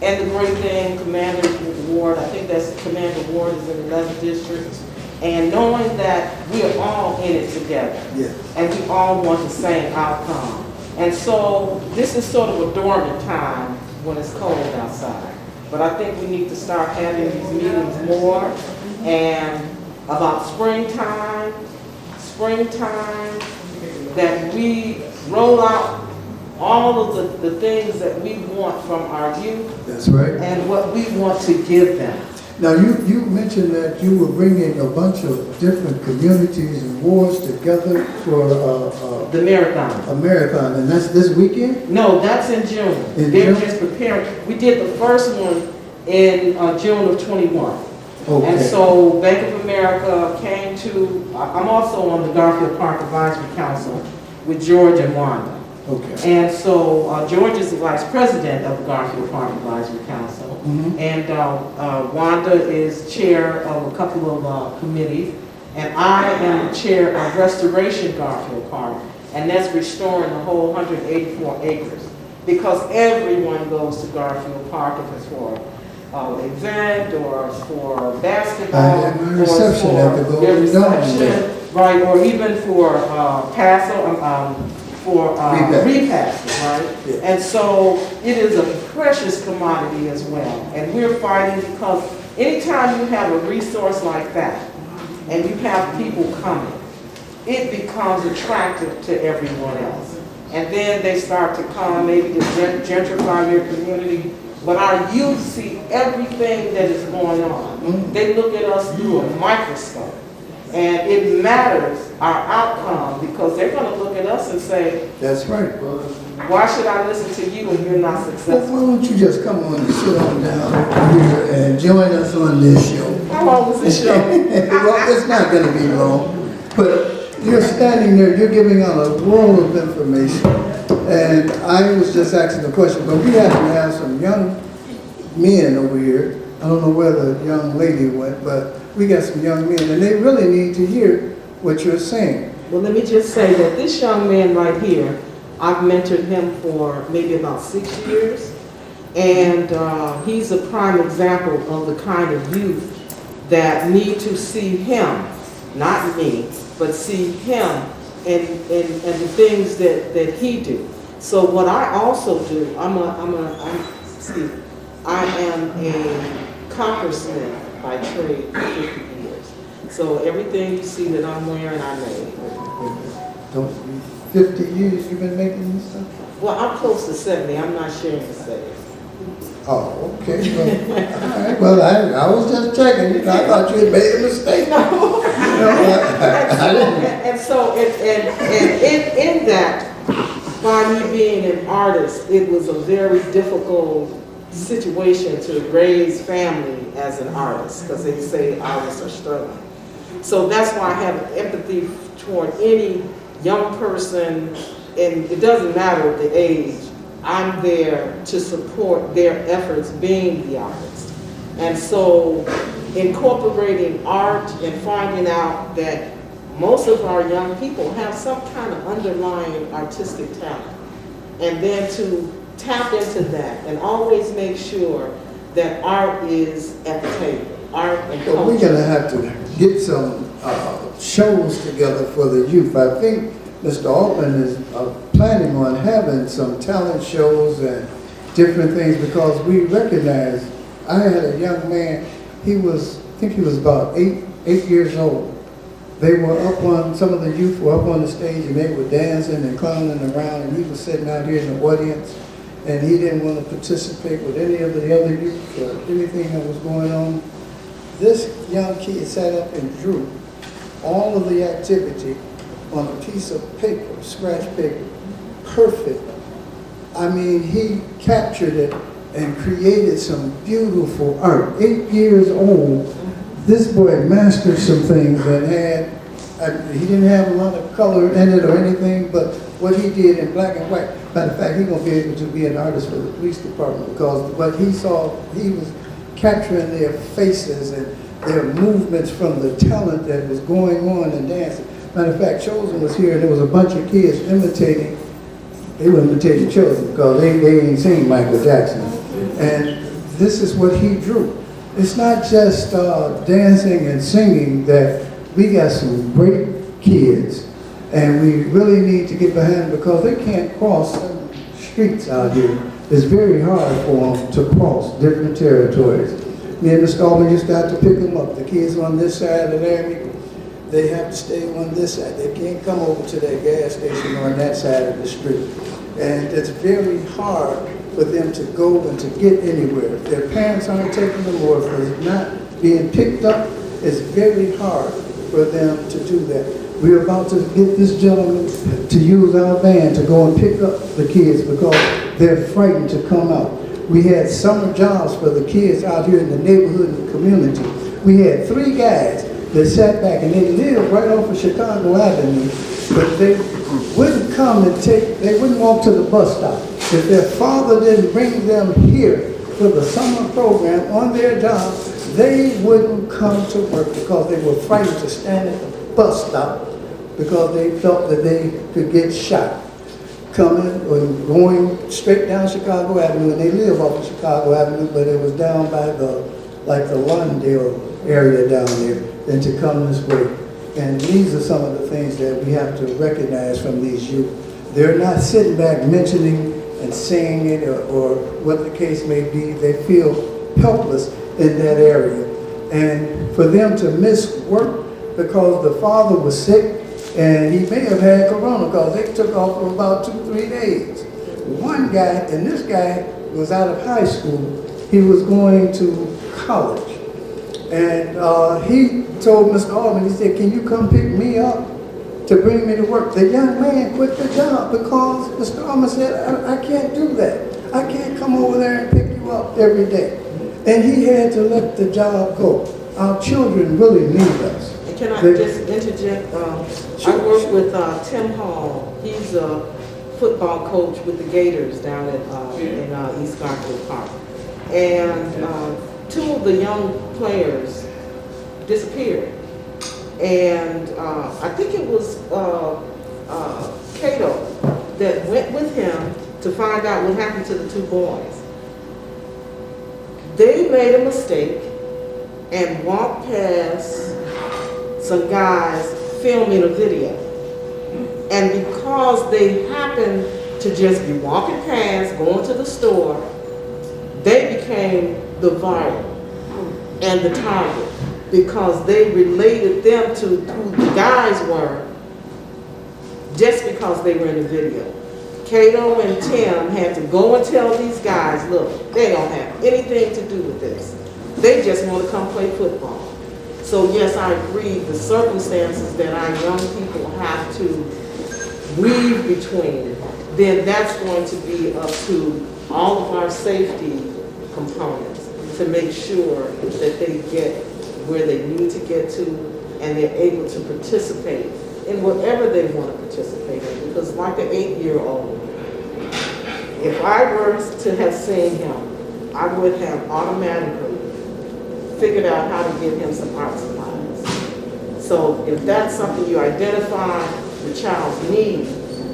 and the great thing, Commander Ward, I think that's Commander Ward is in the 11th district, and knowing that we are all in it together, Yes. and we all want the same outcome. And so this is sort of a dormant time when it's cold outside. But I think we need to start having these meetings more, and about springtime, that we roll out all of the things that we want from our youth That's right. and what we want to give them. Now, you mentioned that you were bringing a bunch of different communities and wards together for The marathon. a marathon, and that's this weekend? No, that's in June. In They're June? just preparing. We did the first one in June of 21. Okay. And so Bank of America came to, I'm also on the Garfield Park Advisory Council with George and Wanda. Okay. And so George is the vice president of the Garfield Park Advisory Council. Mhm. And Wanda is chair of a couple of committees. And I am the chair of Restoration Garfield Park. And that's restoring the whole 184 acres. Because everyone goes to Garfield Park if it's for an event or for basketball. And my reception at the their Golden Dome. reception, right, or even for repasses, right? Yeah. And so it is a precious commodity as well. And we're fighting because anytime you have a resource like that and you have people coming, it becomes attractive to everyone else. And then they start to come, maybe to gentrify your community. But our youth see everything that is going on. They look at us through a microscope. And it matters our outcome because they're going to look at us and say, That's right. why should I listen to you when you're not Well, successful? why don't you just come on and sit on down here and join us on this show? How long was this show? Well, it's not going to be long, but you're standing there, you're giving out a world of information. And I was just asking a question, but we happen to have some young men over here. I don't know where the young lady went, but we got some young men, and they really need to hear what you're saying. Well, let me just say that this young man right here, I've mentored him for maybe about 6 years. And he's a prime example of the kind of youth that need to see him, not me, but see him and the things that he do. So what I also do, I am a coppersmith by trade for 50 years. So everything you see that I'm wearing, I made. Don't 50 years you've been making this stuff? Well, I'm close to 70. I'm not sharing the say. Oh, okay. Well, all right. Well, I was just checking. I thought you had made a mistake. No. I didn't. And so in that, by me being an artist, it was a very difficult situation to raise family as an artist, because they say artists are struggling. So that's why I have empathy toward any young person, and it doesn't matter the age. I'm there to support their efforts being the artist. And so incorporating art and finding out that most of our young people have some kind of underlying artistic talent. And then to tap into that and always make sure that art is at the table, art and Well, we're culture. going to have to get some shows together for the youth. I think Mr. Altman is planning on having some talent shows and different things because we recognize, I had a young man, I think he was about eight years old. They were up on, some of the youth were up on the stage and they were dancing and clowning around, and he was sitting out here in the audience, and he didn't want to participate with any of the other youth or anything that was going on. This young kid sat up and drew all of the activity on a piece of paper, scratch paper, perfect. I mean, he captured it and created some beautiful art. 8 years old, this boy mastered some things and he didn't have a lot of color in it or anything, but what he did in black and white. Matter of fact, he's gonna be able to be an artist for the police department because what he saw, he was capturing their faces and their movements from the talent that was going on in dancing. Matter of fact, Chosen was here and there was a bunch of kids imitating. They were imitating Chosen because they ain't seen Michael Jackson. And this is what he drew. It's not just dancing and singing, that we got some great kids and we really need to get behind them because they can't cross some streets out here. It's very hard for them to cross different territories. Me and Mr. Albany just got to pick them up. The kids on this side of Laramie, they have to stay on this side. They can't come over to that gas station on that side of the street. And it's very hard for them to go and to get anywhere. If their parents aren't taking them or if they're not being picked up, it's very hard for them to do that. We're about to get this gentleman to use our van to go and pick up the kids because they're frightened to come out. We had summer jobs for the kids out here in the neighborhood and the community. We had 3 guys that sat back and they lived right off of Chicago Avenue, but they wouldn't come and they wouldn't walk to the bus stop. If their father didn't bring them here for the summer program on their job, they wouldn't come to work because they were frightened to stand at the bus stop because they felt that they could get shot coming or going straight down Chicago Avenue, and they live off of Chicago Avenue, but it was down by the Lawndale area down there, and to come this way. And these are some of the things that we have to recognize from these youth. They're not sitting back mentioning and saying it or what the case may be. They feel helpless in that area. And for them to miss work because the father was sick and he may have had corona because they took off for about 2-3 days. One guy, and this guy was out of high school, he was going to college. And he told Mr. Altman, he said, can you come pick me up to bring me to work? The young man quit the job because Mr. Altman said, I can't do that. I can't come over there and pick you up every day. And he had to let the job go. Our children really need us. And can I just interject? I work with Tim Hall. He's a football coach with the Gators down in East Garfield Park. And 2 of the young players disappeared. And I think it was Cato that went with him to find out what happened to the 2 boys. They made a mistake and walked past some guys filming a video. And because they happened to just be walking past, going to the store, they became the viral and the target because they related them to who the guys were just because they were in the video. Cato and Tim had to go and tell these guys, look, they don't have anything to do with this. They just want to come play football. So yes, I agree, the circumstances that our young people have to weave between, then that's going to be up to all of our safety components to make sure that they get where they need to get to and they're able to participate in whatever they want to participate in. Because like an 8-year-old, if I were to have seen him, I would have automatically figured out how to get him some art supplies. So if that's something you identify the child's need,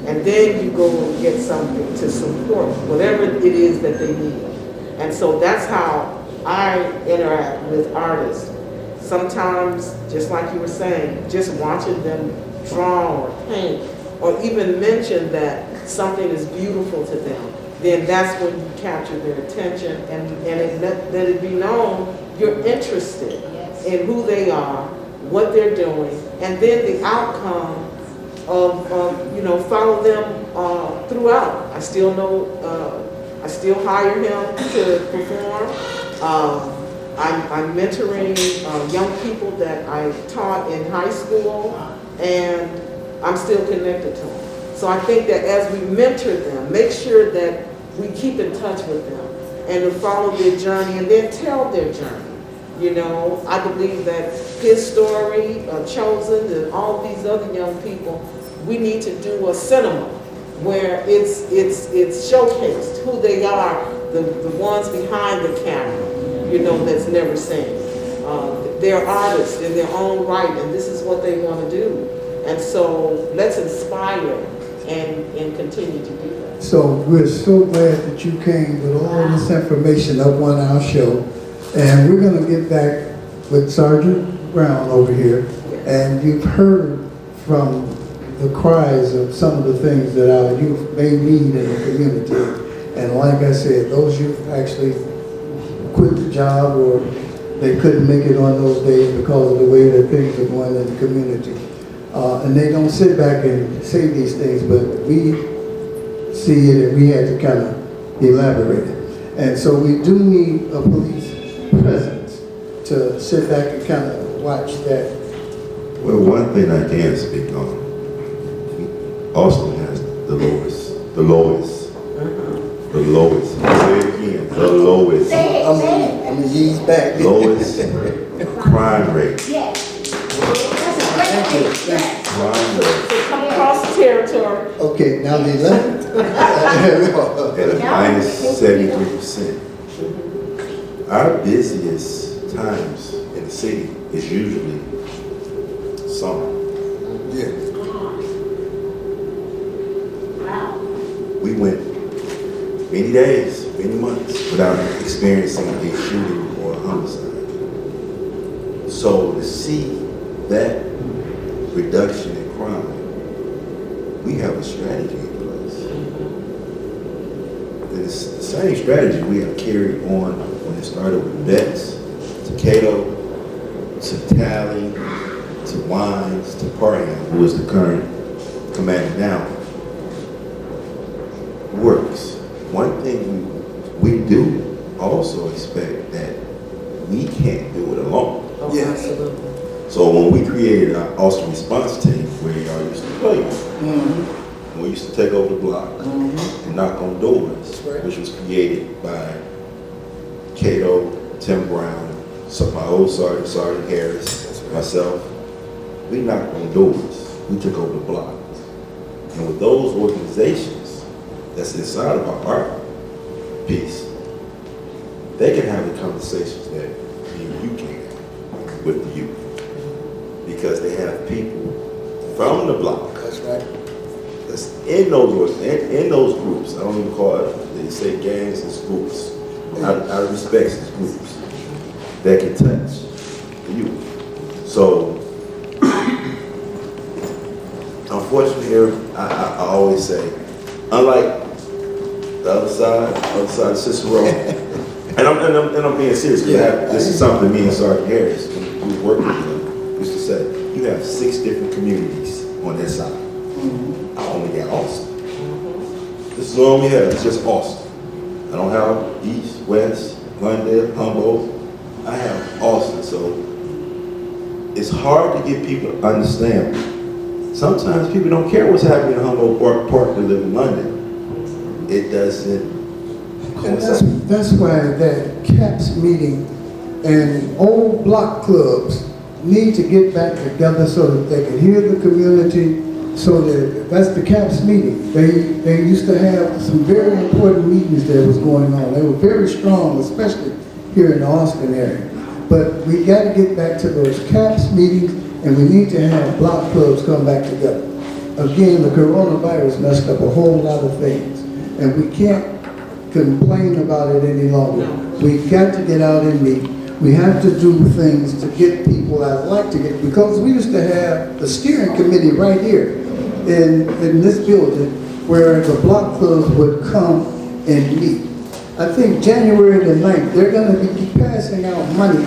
and then you go and get something to support whatever it is that they need. And so that's how I interact with artists. sometimes, just like you were saying, just watching them draw or paint, or even mention that something is beautiful to them, then that's when you capture their attention and let it be known you're interested in who they are, what they're doing, and then the outcome of follow them throughout. I still hire him to perform. I'm mentoring young people that I taught in high school, and I'm still connected to them. So I think that as we mentor them, make sure that we keep in touch with them and to follow their journey and then tell their journey. I believe that his story, Chosen, and all these other young people, we need to do a cinema where it's showcased who they are, the ones behind the camera, that's never seen. They're artists in their own right, and this is what they want to do. And so let's inspire and continue to do that. So we're so glad that you came with all this information up on our show. And we're going to get back with Sergeant Brown over here. And you've heard from the cries of some of the things that our youth may need in the community. And like I said, those youth actually quit the job or they couldn't make it on those days because of the way that things are going in the community. And they don't sit back and say these things, but we see it and we had to kind of elaborate it. And so we do need a police presence to sit back and kind of watch that. Well, one thing I can speak on, Austin has the lowest. Say it again, the lowest. I'm gonna ease back. Lowest crime rate. Thank you. Crime rate. Come across the territory. Okay, now the 11th. At -73%. Our busiest times in the city is usually summer. Yeah. We went many days, many months without experiencing a shooting or a homicide. So to see that reduction in crime, we have a strategy in place. And it's the same strategy we have carried on when it started with Betts, to Cato, to Tally, to Wines, to Parham, who is the current commander now. Works. One thing we do also expect that we can't do it alone. Oh, Yes. absolutely. So when we created our Austin response team, where y'all used to play, we used to take over the block and knock on doors, right. which was created by Cato, Tim Brown, my old Sergeant Harris, myself. We knocked on doors. We took over the block. And with those organizations that's inside of our art piece, they can have the conversations that me and you can with the youth. Because they have people from the block. That's right. That's in those groups. I don't even call it, they say gangs, it's groups. I respect these groups that can touch the youth. So, unfortunately, I always say, unlike the other side of Cicero, and I'm being serious, because this is something me and Sergeant Harris, when we worked with them, used to say, you have 6 different communities on that side. I only got Austin. This is all we have, it's just Austin. I don't have East, West, Glendale, Humboldt. I have Austin, so it's hard to get people to understand. Sometimes people don't care what's happening in Humboldt Park to live in London. It doesn't coincide. And that's why that CAPS meeting and old block clubs need to get back together so that they can hear the community. So that's the CAPS meeting. They used to have some very important meetings that was going on. They were very strong, especially here in the Austin area. But we got to get back to those CAPS meetings, and we need to have block clubs come back together. Again, the coronavirus messed up a whole lot of things, and we can't complain about it any longer. We got to get out and meet. We have to do things to get people I'd like to get, because we used to have the steering committee right here in this building where the block clubs would come and meet. I think January the 9th, they're going to be passing out money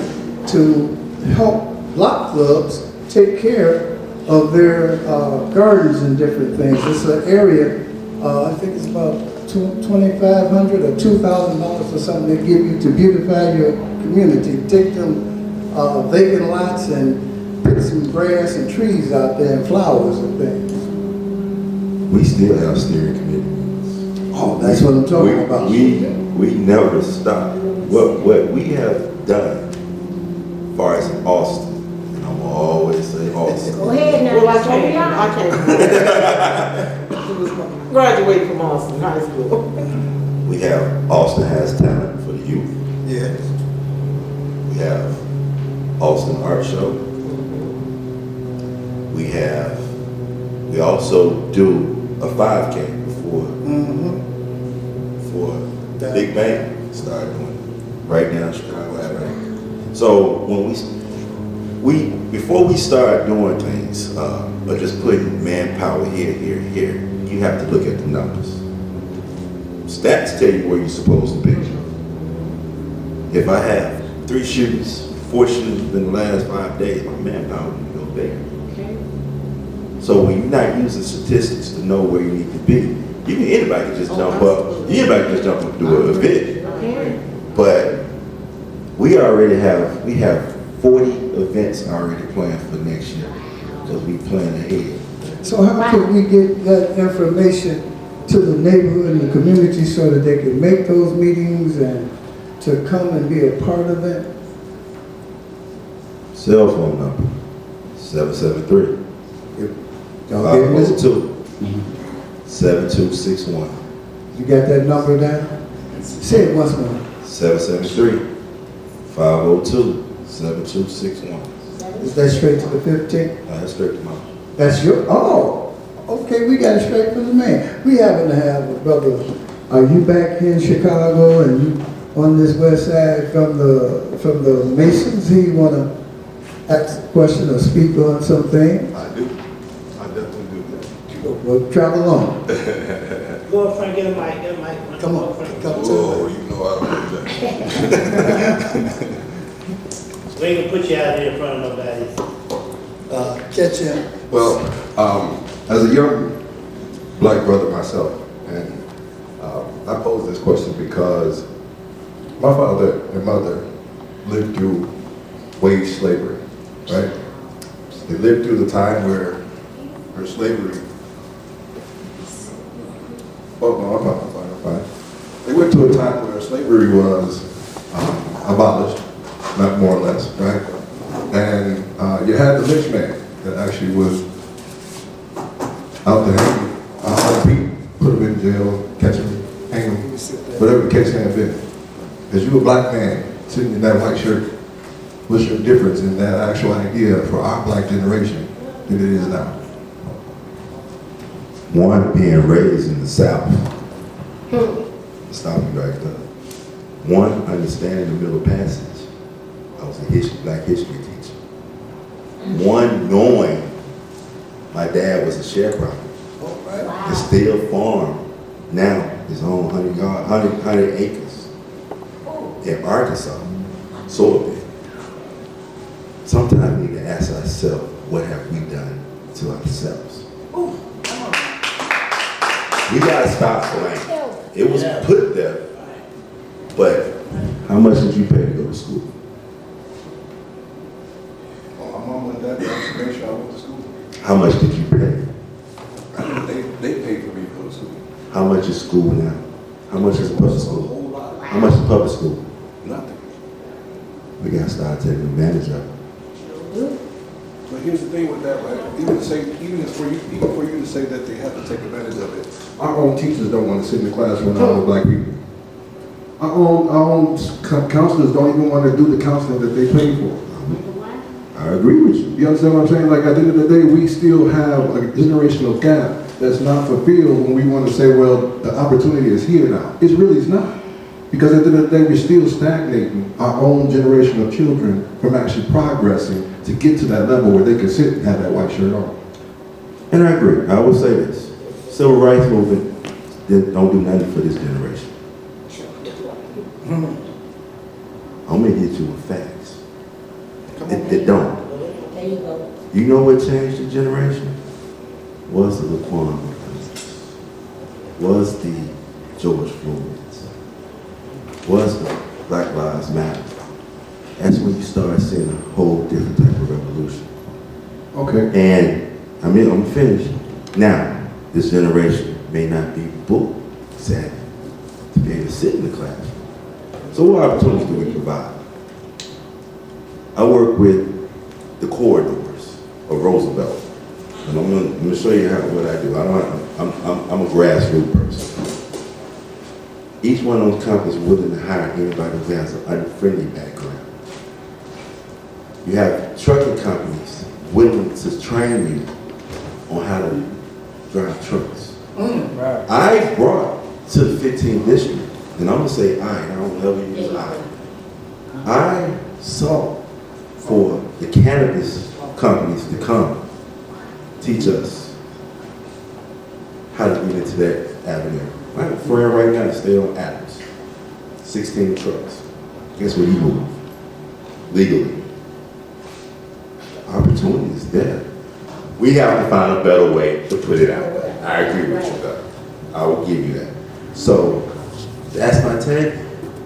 to help block clubs take care of their gardens and different things. It's an area, I think it's about $2,500 or $2,000 or something they give you to beautify your community. Take them vacant lots and put some grass and trees out there and flowers and things. We still have steering committee meetings. Oh, that's what I'm talking about. We never stop. What we have done, as far as Austin, and I'm gonna always say Austin. Go ahead now. Well, I can't. Graduated from Austin High School. We have Austin Has Talent for the youth. Yes. We have Austin Art Show. We also do a 5K before the big bang started doing it right now in Chicago. So when before we start doing things, or just putting manpower here, you have to look at the numbers. Stats tell you where you're supposed to be. If I have 4 shootings in the last 5 days, my manpower will go there. So when you're not using statistics to know where you need to be, anybody can just jump up. Anybody can just jump up and do an event. But we have 40 events already planned for next year because we plan ahead. So how can we get that information to the neighborhood and the community so that they can make those meetings and to come and be a part of that? Cell phone number, 773. Y'all getting this? 7261. You got that number down? Say it once more. 773-502-7261. Is that straight to the 15th? That's straight to my. That's your, oh, okay, we got it straight from the man. We happen to have a brother, are you back here in Chicago and you on this west side from the Masons? He want to ask a question or speak on something? I do. I definitely do that. Well, travel on. Go up front, get a mic. Come on, come to Oh, you know I don't do that. We ain't gonna put you out there in front of nobody. catch him. Well, as a young black brother myself, and I pose this question because my father and mother lived through wage slavery, right? They lived through the time where slavery, They went to a time where slavery was abolished, not more or less, right? And you had the lynch man that actually was out there hanging people, put them in jail, catch them, hang them, whatever the case may have been. As you a black man sitting in that white shirt, what's your difference in that actual idea for our black generation than it is now? One, being raised in the South. Stop you right there. One, understanding the Middle Passage. I was a black history teacher. One, knowing my dad was a sharecropper. And still farm now his own 100 acres in Arkansas, soybean. Sometimes we need to ask ourselves, what have we done to ourselves? We gotta stop slang. It was put there, but how much did you pay to go to school? Well, my mom and dad had to make sure I went to school. How much did you pay? They paid for me to go to school. How much is school now? How much is public A school? whole lot. How much is public school? Nothing. We gotta start taking advantage of it. But here's the thing with that, right? Even for you to say that they have to take advantage of it. Our own teachers don't want to sit in the classroom with all the black people. Our own counselors don't even want to do the counseling that they pay for. I agree with you. You understand what I'm saying? Like at the end of the day, we still have a generational gap that's not fulfilled when we want to say, well, the opportunity is here now. It really is not. Because at the end of the day, we're still stagnating our own generation of children from actually progressing to get to that level where they can sit and have that white shirt on. And I agree. I will say this. Civil rights movement don't do nothing for this generation. I'm going to hit you with facts. It don't. There you go. You know what changed the generation? Was the Laquan McDonald's, was the George Floyd's, was the Black Lives Matter. That's when you start seeing a whole different type of revolution. Okay. And I'm finished. Now, this generation may not be book savvy to be able to sit in the classroom. So what opportunities do we provide? I work with the corridors of Roosevelt. And I'm gonna show you what I do. I'm a grassroots person. Each one of those companies willing to hire anybody who has an unfriendly background. You have trucking companies willing to train you on how to drive trucks. Right. I brought to the 15th district, and I'm gonna say I don't ever use I sought for the cannabis companies to come teach us how to get into that avenue. I have a friend right now that stay on Adams, 16 trucks. Guess what he moved? Legally. Opportunity is there. We have to find a better way to put it out there. I agree with you, though. I will give you that. So that's my take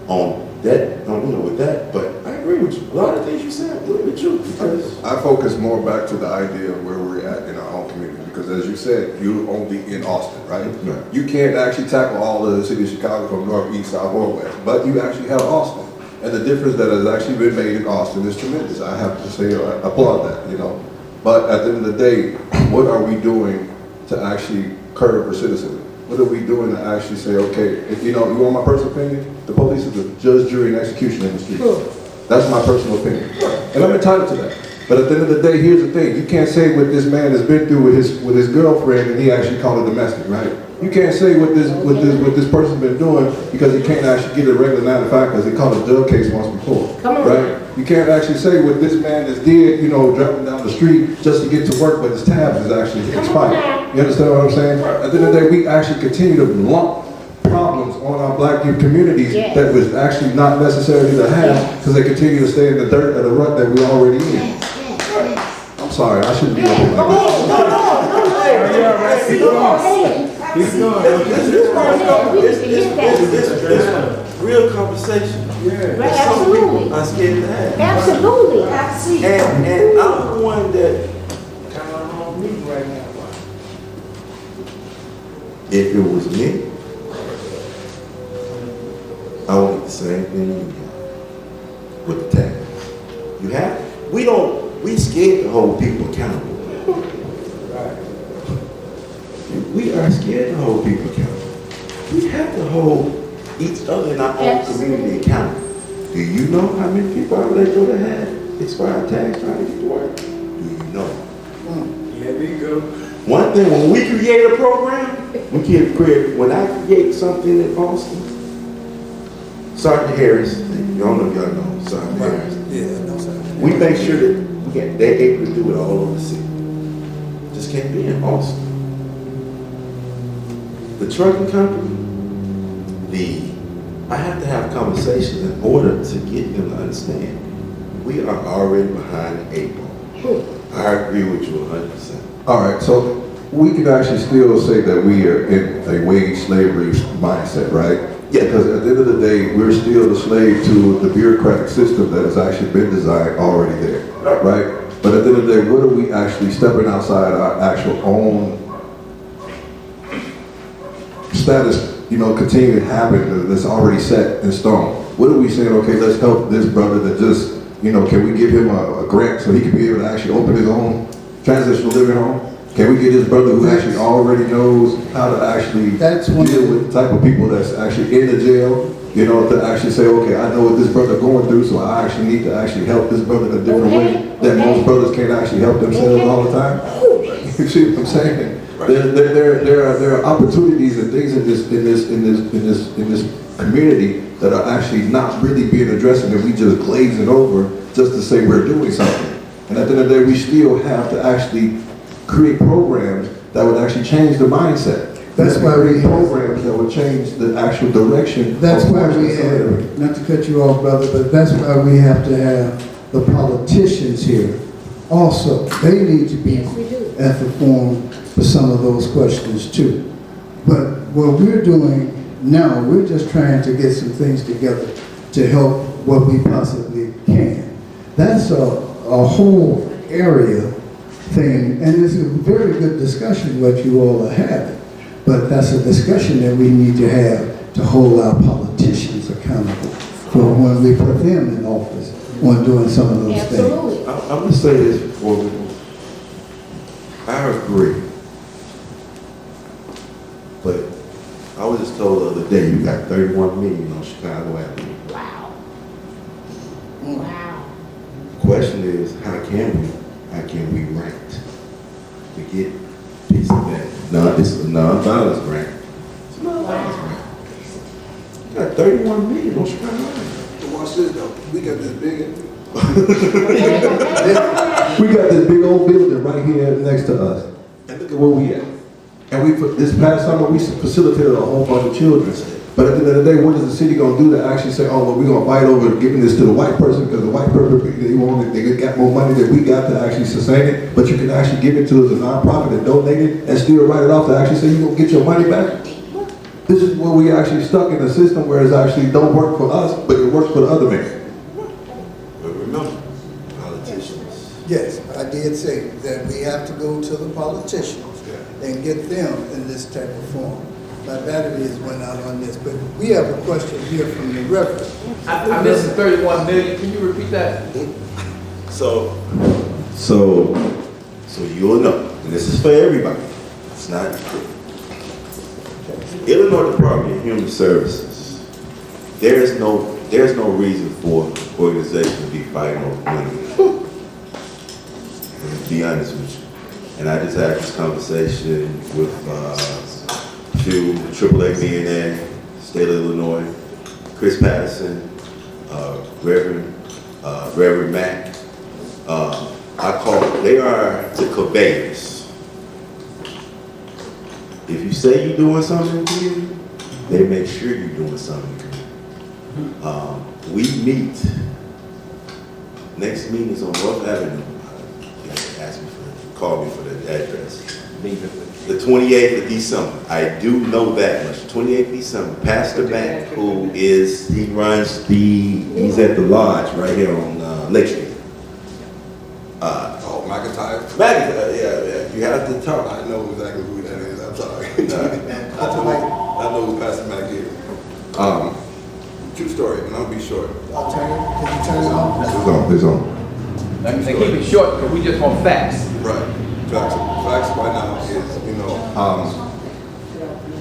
on that. With that, but I agree with you. A lot of things you said, I agree with you. Because I focus more back to the idea of where we're at in our own community. Because as you said, you're only in Austin, right? Right. You can't actually tackle all of the city of Chicago from north, east, south, or west. But you actually have Austin. And the difference that has actually been made in Austin is tremendous. I have to say, I applaud that, But at the end of the day, what are we doing to actually curb recidivism? What are we doing to actually say, okay, you want my personal opinion? The police is the judge, jury, and execution in the streets. That's my personal opinion. And I'm entitled to that. But at the end of the day, here's the thing. You can't say what this man has been through with his girlfriend and he actually called it domestic, right? You can't say what this person's been doing because he can't actually get a regular 9 to 5 because he called a drug case once before. Come on. Right? You can't actually say what this man has did, driving down the street just to get to work, but his tabs is actually expired. You understand what I'm saying? At the end of the day, we actually continue to lump problems on our black youth communities that was actually not necessarily to have because they continue to stay in the dirt of the rut that we already in. I'm sorry, I shouldn't be up here like It's real conversation. Right, That some absolutely. people are scared to have. Absolutely. And I'm the one that Kind of on me right now. if it was me, I would get the same thing you got with the tax. You have, we scared to hold people accountable. We are scared to hold people accountable. We have to hold each other in our own community accountable. Do you know how many people I let go to have expired tax trying to get to work? Do you know? Here we go. One thing, when we create a program, when I create something in Austin, Sergeant Harris, y'all know Sergeant Harris. Yeah, no, sir. We make sure that they're able to do it all over the city. Just can't be in Austin. The trucking company, I have to have conversations in order to get them to understand we are already behind the 8 ball. I agree with you 100%. All right, so we can actually still say that we are in a wage slavery mindset, right? Yeah. Because at the end of the day, we're still a slave to the bureaucratic system that has actually been designed already there, right? But at the end of the day, what are we actually stepping outside our actual own status, continue to happen that's already set in stone? What are we saying, okay, let's help this brother that just, can we give him a grant so he can be able to actually open his own transitional living home? Can we get his brother who actually already knows how to actually deal with the type of people that's actually in the jail, to actually say, okay, I know what this brother going through, so I actually need to actually help this brother in a different way that most brothers can't actually help themselves all the time. You see what I'm saying? There are opportunities and things in this community that are actually not really being addressed, and that we just glazing over just to say we're doing something. And at the end of the day, we still have to actually create programs that would actually change the mindset. That's why we programs that would change the actual direction. That's why we have, not to cut you off, brother, but that's why we have to have the politicians here also. They need to be at the forum for some of those questions too. But what we're doing now, we're just trying to get some things together to help what we possibly can. That's a whole area thing, and it's a very good discussion what you all are having. But that's a discussion that we need to have to hold our politicians accountable for when we put them in office on doing some of those Absolutely. things. I'm going to say this before we move. I agree. But I was just told the other day you got 31 million on Chicago Avenue. Wow. Wow. Question is, how can we rank to get a piece of that? No, it's a non-violence grant. It's a non-violence grant. You got 31 million on Chicago Avenue. Watch this though. We got this big. We got this big old building right here next to us. And look at where we at. And this past summer, we facilitated a whole bunch of children. But at the end of the day, what is the city going to do to actually say, oh, well, we're going to fight over giving this to the white person because the white person, they got more money than we got to actually sustain it, but you can actually give it to as a nonprofit and donate it and still write it off to actually say you're going to get your money back? This is where we actually stuck in a system where it actually don't work for us, but it works for the other man. But remember, politicians. Yes, I did say that we have to go to the politicians and get them in this type of form. My battery has went out on this, but we have a question here from the Reverend. I missed the 31 million. Can you repeat that? So you'll know, and this is for everybody. It's not Illinois Department of Human Services. There's no reason for organization to be fighting over money. To be honest with you. And I just had this conversation with AAA BNA, State of Illinois, Chris Patterson, Reverend Mack. They are the conveyors. If you say you're doing something here, they make sure you're doing something here. We meet, next meeting is on North Avenue. Call me for the address. The 28th of December. I do know that much. 28th of December. Pastor Matt, he's at the lodge right here on Lake Street. McIntyre? McIntyre, yeah. You have to talk. I know exactly who that is. I'm sorry. I know who Pastor Mac is. True story, and I'll be short. I'll turn it. Can you turn it on? It's on. Let me say, keep it short because we just want facts. Right. Facts right now is,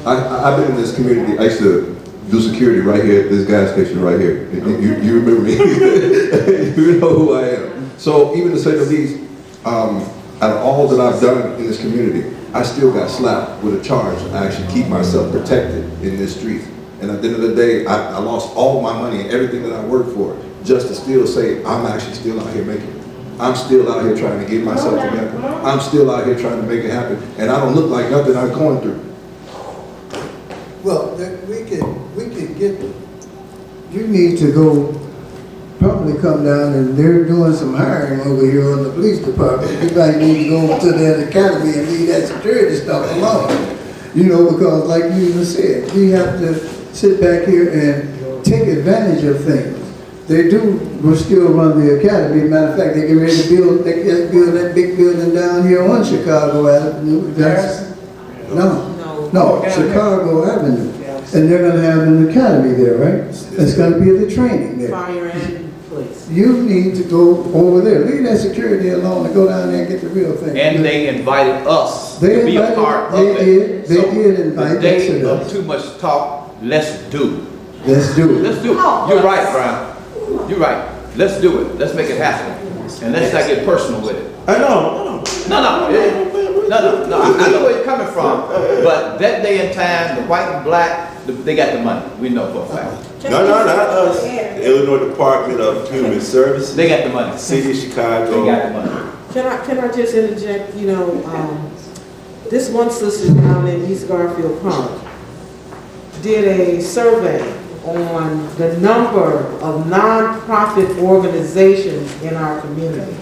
I've been in this community. I used to do security right here at this gas station right here. You remember me? You know who I am. So even to say the least, out of all that I've done in this community, I still got slapped with a charge to actually keep myself protected in this street. And at the end of the day, I lost all my money and everything that I worked for just to still say I'm actually still out here making it. I'm still out here trying to get myself together. I'm still out here trying to make it happen. And I don't look like nothing I'm going through. Well, we could get, you need to go, probably come down and they're doing some hiring over here on the police department. You might need to go over to that academy and leave that security stuff alone. You know, because like you just said, we have to sit back here and take advantage of things. They will still run the academy. Matter of fact, they get ready to build that big building down here on Chicago Avenue. No, Chicago Avenue. And they're going to have an academy there, right? It's going to be the training there. Fire and police. You need to go over there. Leave that security alone and go down there and get the real thing. And they invited us to be a part of it. They did invite the day us. of too much talk, let's do. Let's do it. Let's do it. You're right, Brian. You're right. Let's do it. Let's make it happen. And let's not get personal with it. I know. No. No, I know where you're coming from, but that day and time, the white and black, they got the money. We know for a fact. No, not us. The Illinois Department of Human Services. They got the money. City of Chicago. They got the money. Can I just interject? You know, this one sister down in East Garfield Park did a survey on the number of nonprofit organizations in our community.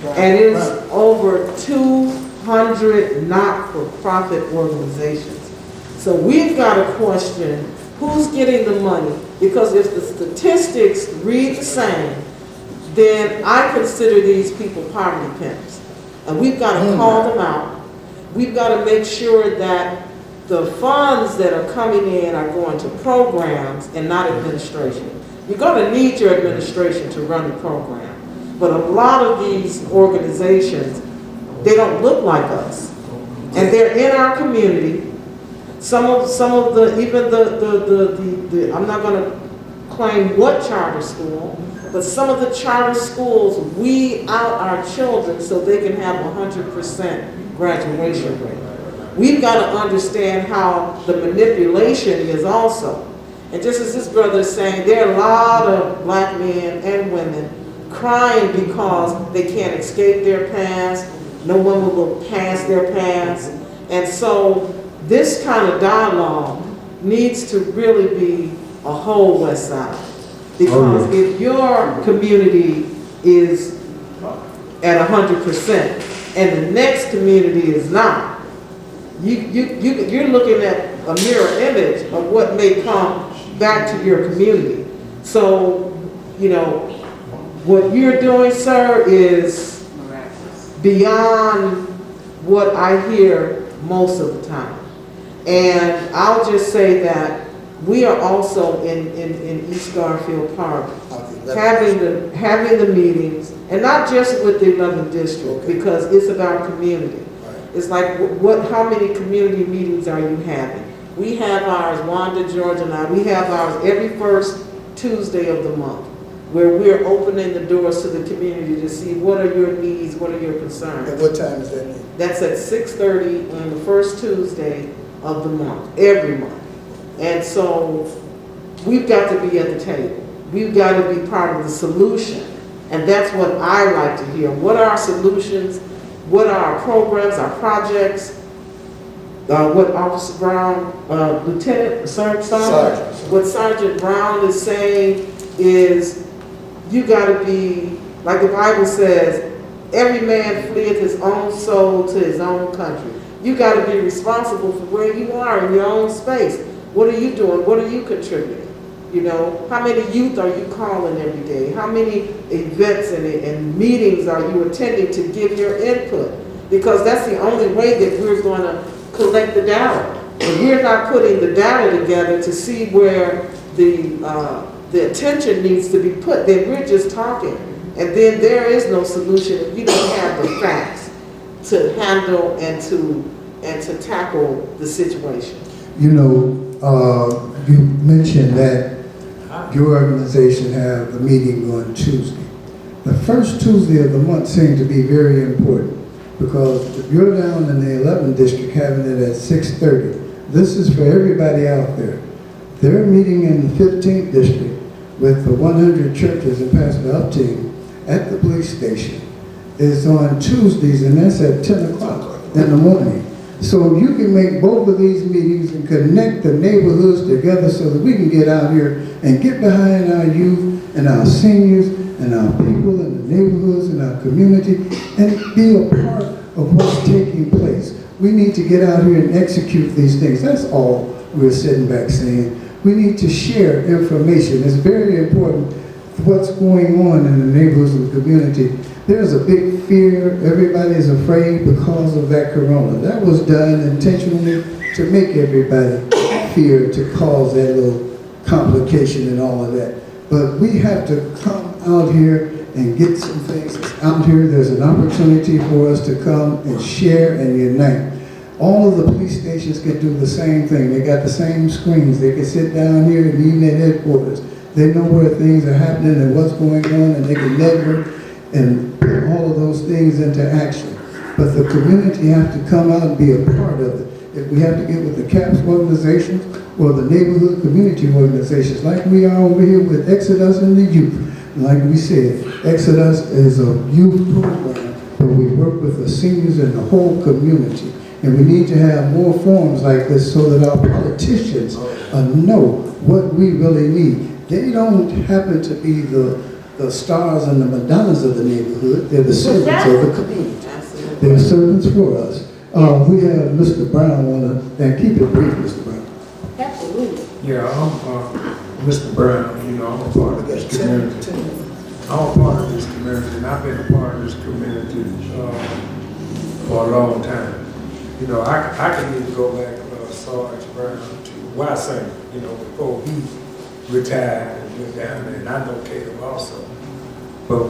And it's over 200 not-for-profit organizations. So we've got to question who's getting the money, because if the statistics read the same, then I consider these people poverty pimps. And we've got to call them out. We've got to make sure that the funds that are coming in are going to programs and not administration. You're going to need your administration to run the program. But a lot of these organizations, they don't look like us. And they're in our community. Some of the, even the I'm not going to claim what charter school, but some of the charter schools weed out our children so they can have 100% graduation rate. We've got to understand how the manipulation is also. And just as this brother is saying, there are a lot of black men and women crying because they can't escape their past. No one will look past their past. And so this kind of dialogue needs to really be a whole West Side. Because if your community is at 100% and the next community is not, you're looking at a mirror image of what may come back to your community. So, you know, what you're doing, sir, is beyond what I hear most of the time. And I'll just say that we are also in East Garfield Park having the meetings, and not just with the 11th district, because it's about community. It's like, how many community meetings are you having? We have ours, Wanda, George, and I, we have ours every first Tuesday of the month, where we're opening the doors to the community to see what are your needs, what are your concerns. At what time is that? That's at 6:30 on the first Tuesday of the month, every month. And so we've got to be at the table. We've got to be part of the solution. And that's what I like to hear. What are our solutions? What are our programs, our projects? What Officer Brown, what Sergeant Brown is saying is, you got to be, like the Bible says, every man fleeth his own soul to his own country. You got to be responsible for where you are in your own space. What are you doing? What are you contributing? You know, how many youth are you calling every day? How many events and meetings are you attending to give your input? Because that's the only way that we're going to collect the data. If we're not putting the data together to see where the attention needs to be put, then we're just talking. And then there is no solution if you don't have the facts to handle and to tackle the situation. You know, you mentioned that your organization have a meeting on Tuesday. The first Tuesday of the month seemed to be very important, because if you're down in the 11th district having it at 6:30, this is for everybody out there. They're meeting in the 15th district with the 100 churches and Pastor Upton at the police station. It's on Tuesdays, and that's at 10 o'clock in the morning. So you can make both of these meetings and connect the neighborhoods together so that we can get out here and get behind our youth and our seniors and our people in the neighborhoods and our community and be a part of what's taking place. We need to get out here and execute these things. That's all we're sitting back saying. We need to share information. It's very important what's going on in the neighborhoods and the community. There's a big fear. Everybody is afraid because of that corona. That was done intentionally to make everybody fear, to cause that little complication and all of that. But we have to come out here and get some things out here. There's an opportunity for us to come and share and unite. All of the police stations can do the same thing. They got the same screens. They can sit down here and even at headquarters. They know where things are happening and what's going on, and they can network and put all of those things into action. but the community have to come out and be a part of it. If we have to get with the CAPS organizations or the neighborhood community organizations, like we are over here with Exodus and the youth. Like we said, Exodus is a youth program, but we work with the seniors and the whole community. And we need to have more forums like this so that our politicians know what we really need. They don't happen to be the stars and the Madonnas of the neighborhood. They're the servants of the community. They're servants for us. We have Mr. Brown and keep it brief, Mr. Brown. Absolutely. Yeah, I'm Mr. Brown. You know, I'm a part of this community. I'm a part of this community, and I've been a part of this community for a long time. You know, I can even go back Sarge Brown to Wyson, you know, before he retired and went down there, and I know Caleb also. But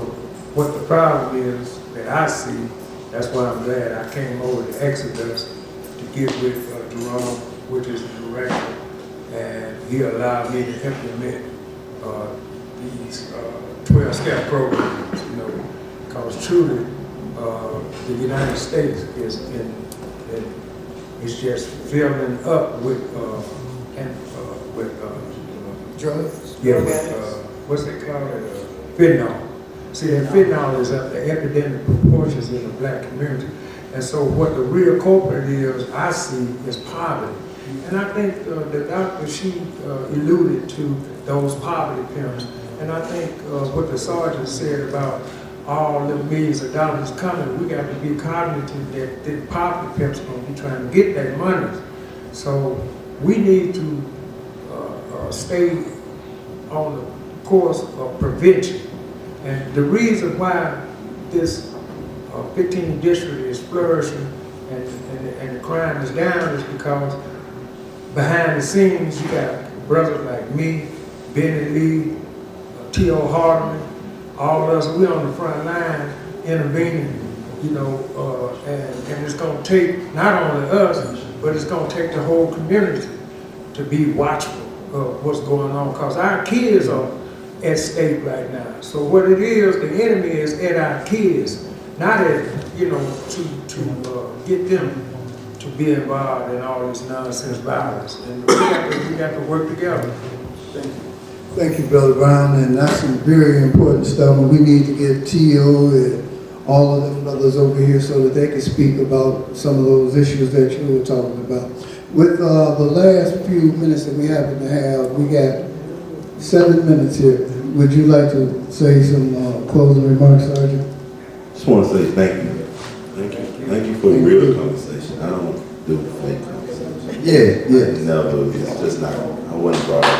what the problem is that I see, that's why I'm glad I came over to Exodus to get with Jerome, which is the director, and he allowed me to implement these 12-step programs, you know, because truly the United States is it's just filling up with drugs. Yeah, what's they call it? Fentanyl. See, that fentanyl is at the epidemic proportions in the black community, and so what the real culprit is, I see, is poverty. And I think the doctor, she alluded to those poverty pimps, and I think what the sergeant said about all the millions of dollars coming, we got to be cognitive that the poverty pimps are going to be trying to get that money. So we need to stay on the course of prevention. And the reason why this 15th district is flourishing and the crime is down is because behind the scenes you got brothers like me, Benny Lee, T.O. Hardeman, all of us, we're on the front line intervening, you know, and it's going to take not only us, but it's going to take the whole community to be watchful of what's going on, because our kids are at stake right now. So what it is, the enemy is at our kids, not at, you know, to get them to be involved in all this nonsense violence. And we got to work together. Thank you. Thank you, Brother Brown, and that's some very important stuff. And we need to get T.O. and all of them brothers over here so that they can speak about some of those issues that you were talking about. With the last few minutes that we happen to have, we got 7 minutes here. Would you like to say some closing remarks, Sergeant? Just want to say thank you. Thank you for the real conversation. I don't do fake conversation. Yeah. Never. It's just not. I wasn't brought up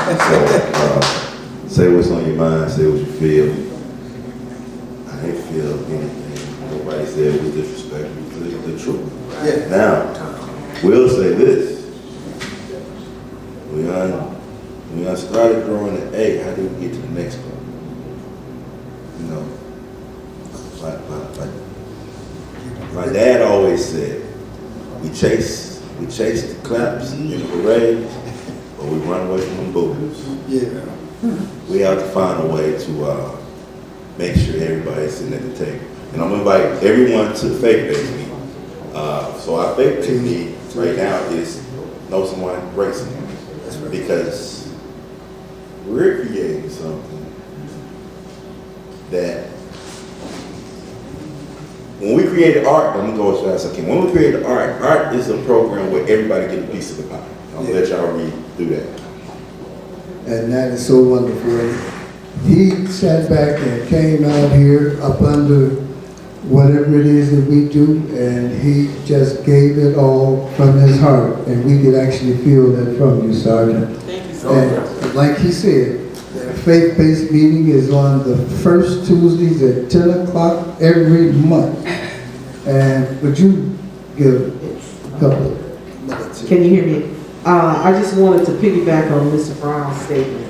this way. So say what's on your mind. Say what you feel. I didn't feel anything. Nobody said it was disrespectful. It's the truth. Yeah. Now, we'll say this. When I started growing an egg, how did we get to the next one? You know, my dad always said, we chase the claps and the parades, but we run away from the boos. Yeah. We have to find a way to make sure everybody's sitting at the table. And I'm gonna invite everyone to the faith-based meeting. So our faith-based meeting right now is know someone, break someone. That's right. Because we're creating something that when we created art, I'm gonna go as fast as I can. When we created art is a program where everybody get a piece of the pie. I'm gonna let y'all read through that. And that is so wonderful. He sat back and came out here up under whatever it is that we do, and he just gave it all from his heart, and we could actually feel that from you, Sergeant. Thank you so much. And like he said, the faith-based meeting is on the first Tuesdays at 10 o'clock every month. And would you give a couple of minutes? Can you hear me? I just wanted to piggyback on Mr. Brown's statement,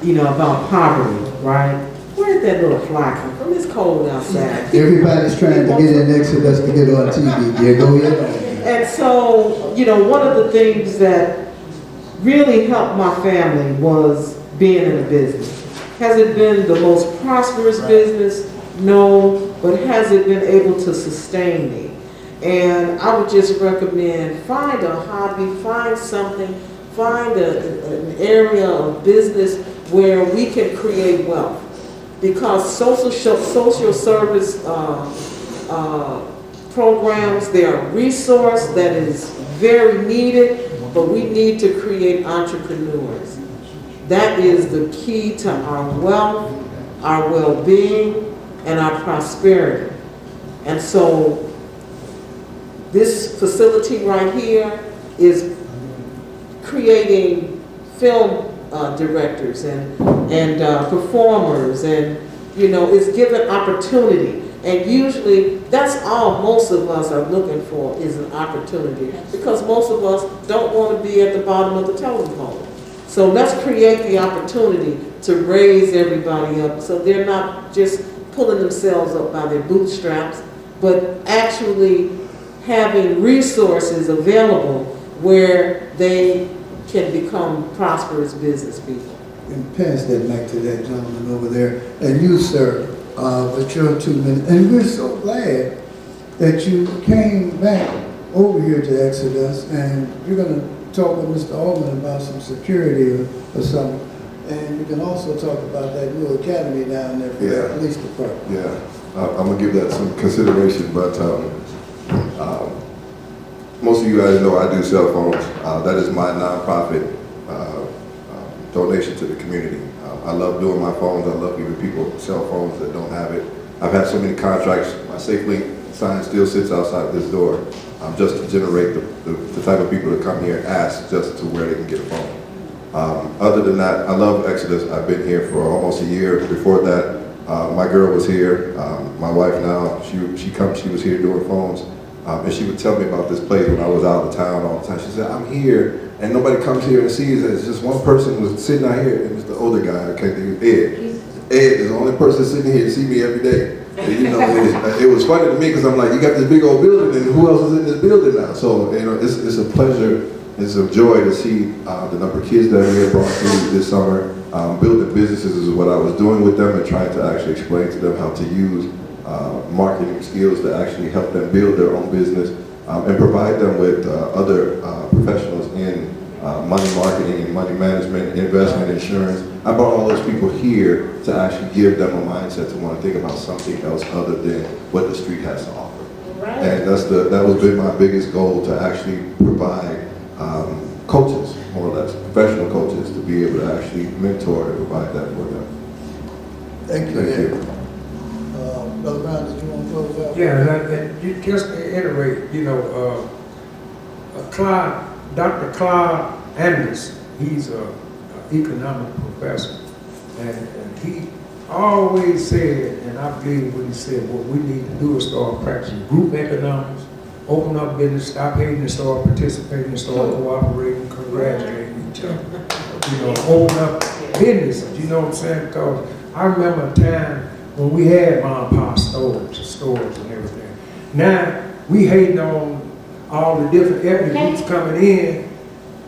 you know, about poverty, right? Where did that little fly come from? It's cold outside. Everybody's trying to get in Exodus to get on TV. Yeah, go ahead. And so, you know, one of the things that really helped my family was being in a business. Has it been the most prosperous business? No, but has it been able to sustain me? And I would just recommend find a hobby, find something, find an area of business where we can create wealth. Because social service programs, they are a resource that is very needed, but we need to create entrepreneurs. That is the key to our wealth, our well-being, and our prosperity. And so this facility right here is creating film directors and performers, and it's given opportunity. And usually that's all most of us are looking for, is an opportunity, because most of us don't want to be at the bottom of the totem pole. So let's create the opportunity to raise everybody up so they're not just pulling themselves up by their bootstraps, but actually having resources available where they can become prosperous business people. And pass that back to that gentleman over there. And you, sir, with your 2 minutes. And we're so glad that you came back over here to Exodus, and you're going to talk with Mr. Altman about some security or something. And you can also talk about that new academy down there for the police department. Yeah, I'm going to give that some consideration, but most of you guys know I do cell phones. That is my nonprofit donation to the community. I love doing my phones. I love giving people cell phones that don't have it. I've had so many contracts. My SafeLink sign still sits outside this door just to generate the type of people that come here and ask just to where they can get a phone. Other than that, I love Exodus. I've been here for almost a year. Before that, my girl was here. My wife now, she was here doing phones. And she would tell me about this place when I was out of town all the time. She said, I'm here, and nobody comes here and sees it. It's just one person was sitting out here, and it's the older guy, I can't think of Ed. Ed is the only person sitting here to see me every day. And, it was funny to me because I'm like, you got this big old building, and who else is in this building now? So, it's a pleasure, it's a joy to see the number of kids that we have brought through this summer. Building businesses is what I was doing with them, and trying to actually explain to them how to use marketing skills to actually help them build their own business, and provide them with other professionals in money marketing and money management, investment, insurance. I brought all those people here to actually give them a mindset to want to think about something else other than what the street has to offer. Right. And that was been my biggest goal, to actually provide coaches, more or less, professional coaches, to be able to actually mentor and provide that for them. Thank you. Thank you. Brother Brown, did you want to close out? Yeah, and just to iterate, Dr. Clyde Anderson, he's an economic professor, and he always said, and I believe what he said, what we need to do is start practicing group economics, open up business, stop hating and start participating and start cooperating, congratulating each other. Open up businesses, you know what I'm saying? Because I remember a time when we had mom and pop stores and everything. Now, we hating on all the different ethnic groups coming in,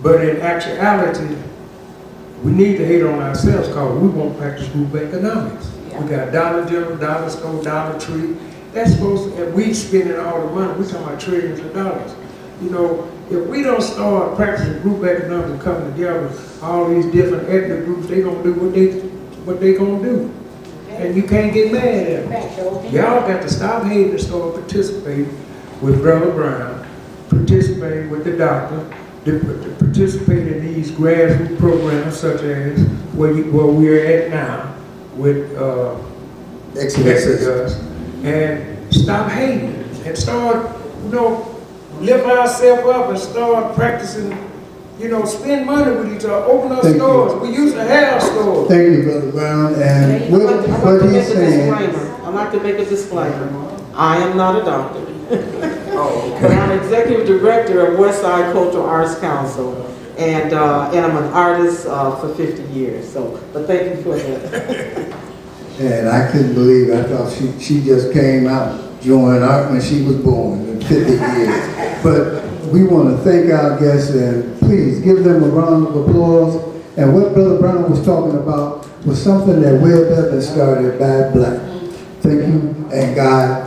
but in actuality, we need to hate on ourselves because we won't practice group economics. Yeah. We got Dollar General, Dollar Store, Dollar Tree. That's supposed to, and we spending all the money. We're talking about trillions of dollars. If we don't start practicing group economics and coming together, all these different ethnic groups, they gonna do what they gonna do. And you can't get mad at them. Y'all got to stop hating and start participating with Brother Brown, participate with the doctor, participate in these grassroots programs such as where we're at now with Exodus, and stop hating and start, lift ourselves up and start practicing. Spend money with each other, open up stores. We used to have stores. Thank you, Brother Brown. And what he's saying. I'd like to make a disclaimer. I am not a doctor. Oh, okay. But I'm executive director of Westside Cultural Arts Council, and I'm an artist for 50 years. But thank you for that. And I couldn't believe it. I thought she just came out joining art when she was born in 50 years. But we want to thank our guests, and please give them a round of applause. And what Brother Brown was talking about was something that Webb Evans started by Black. Thank you, thank God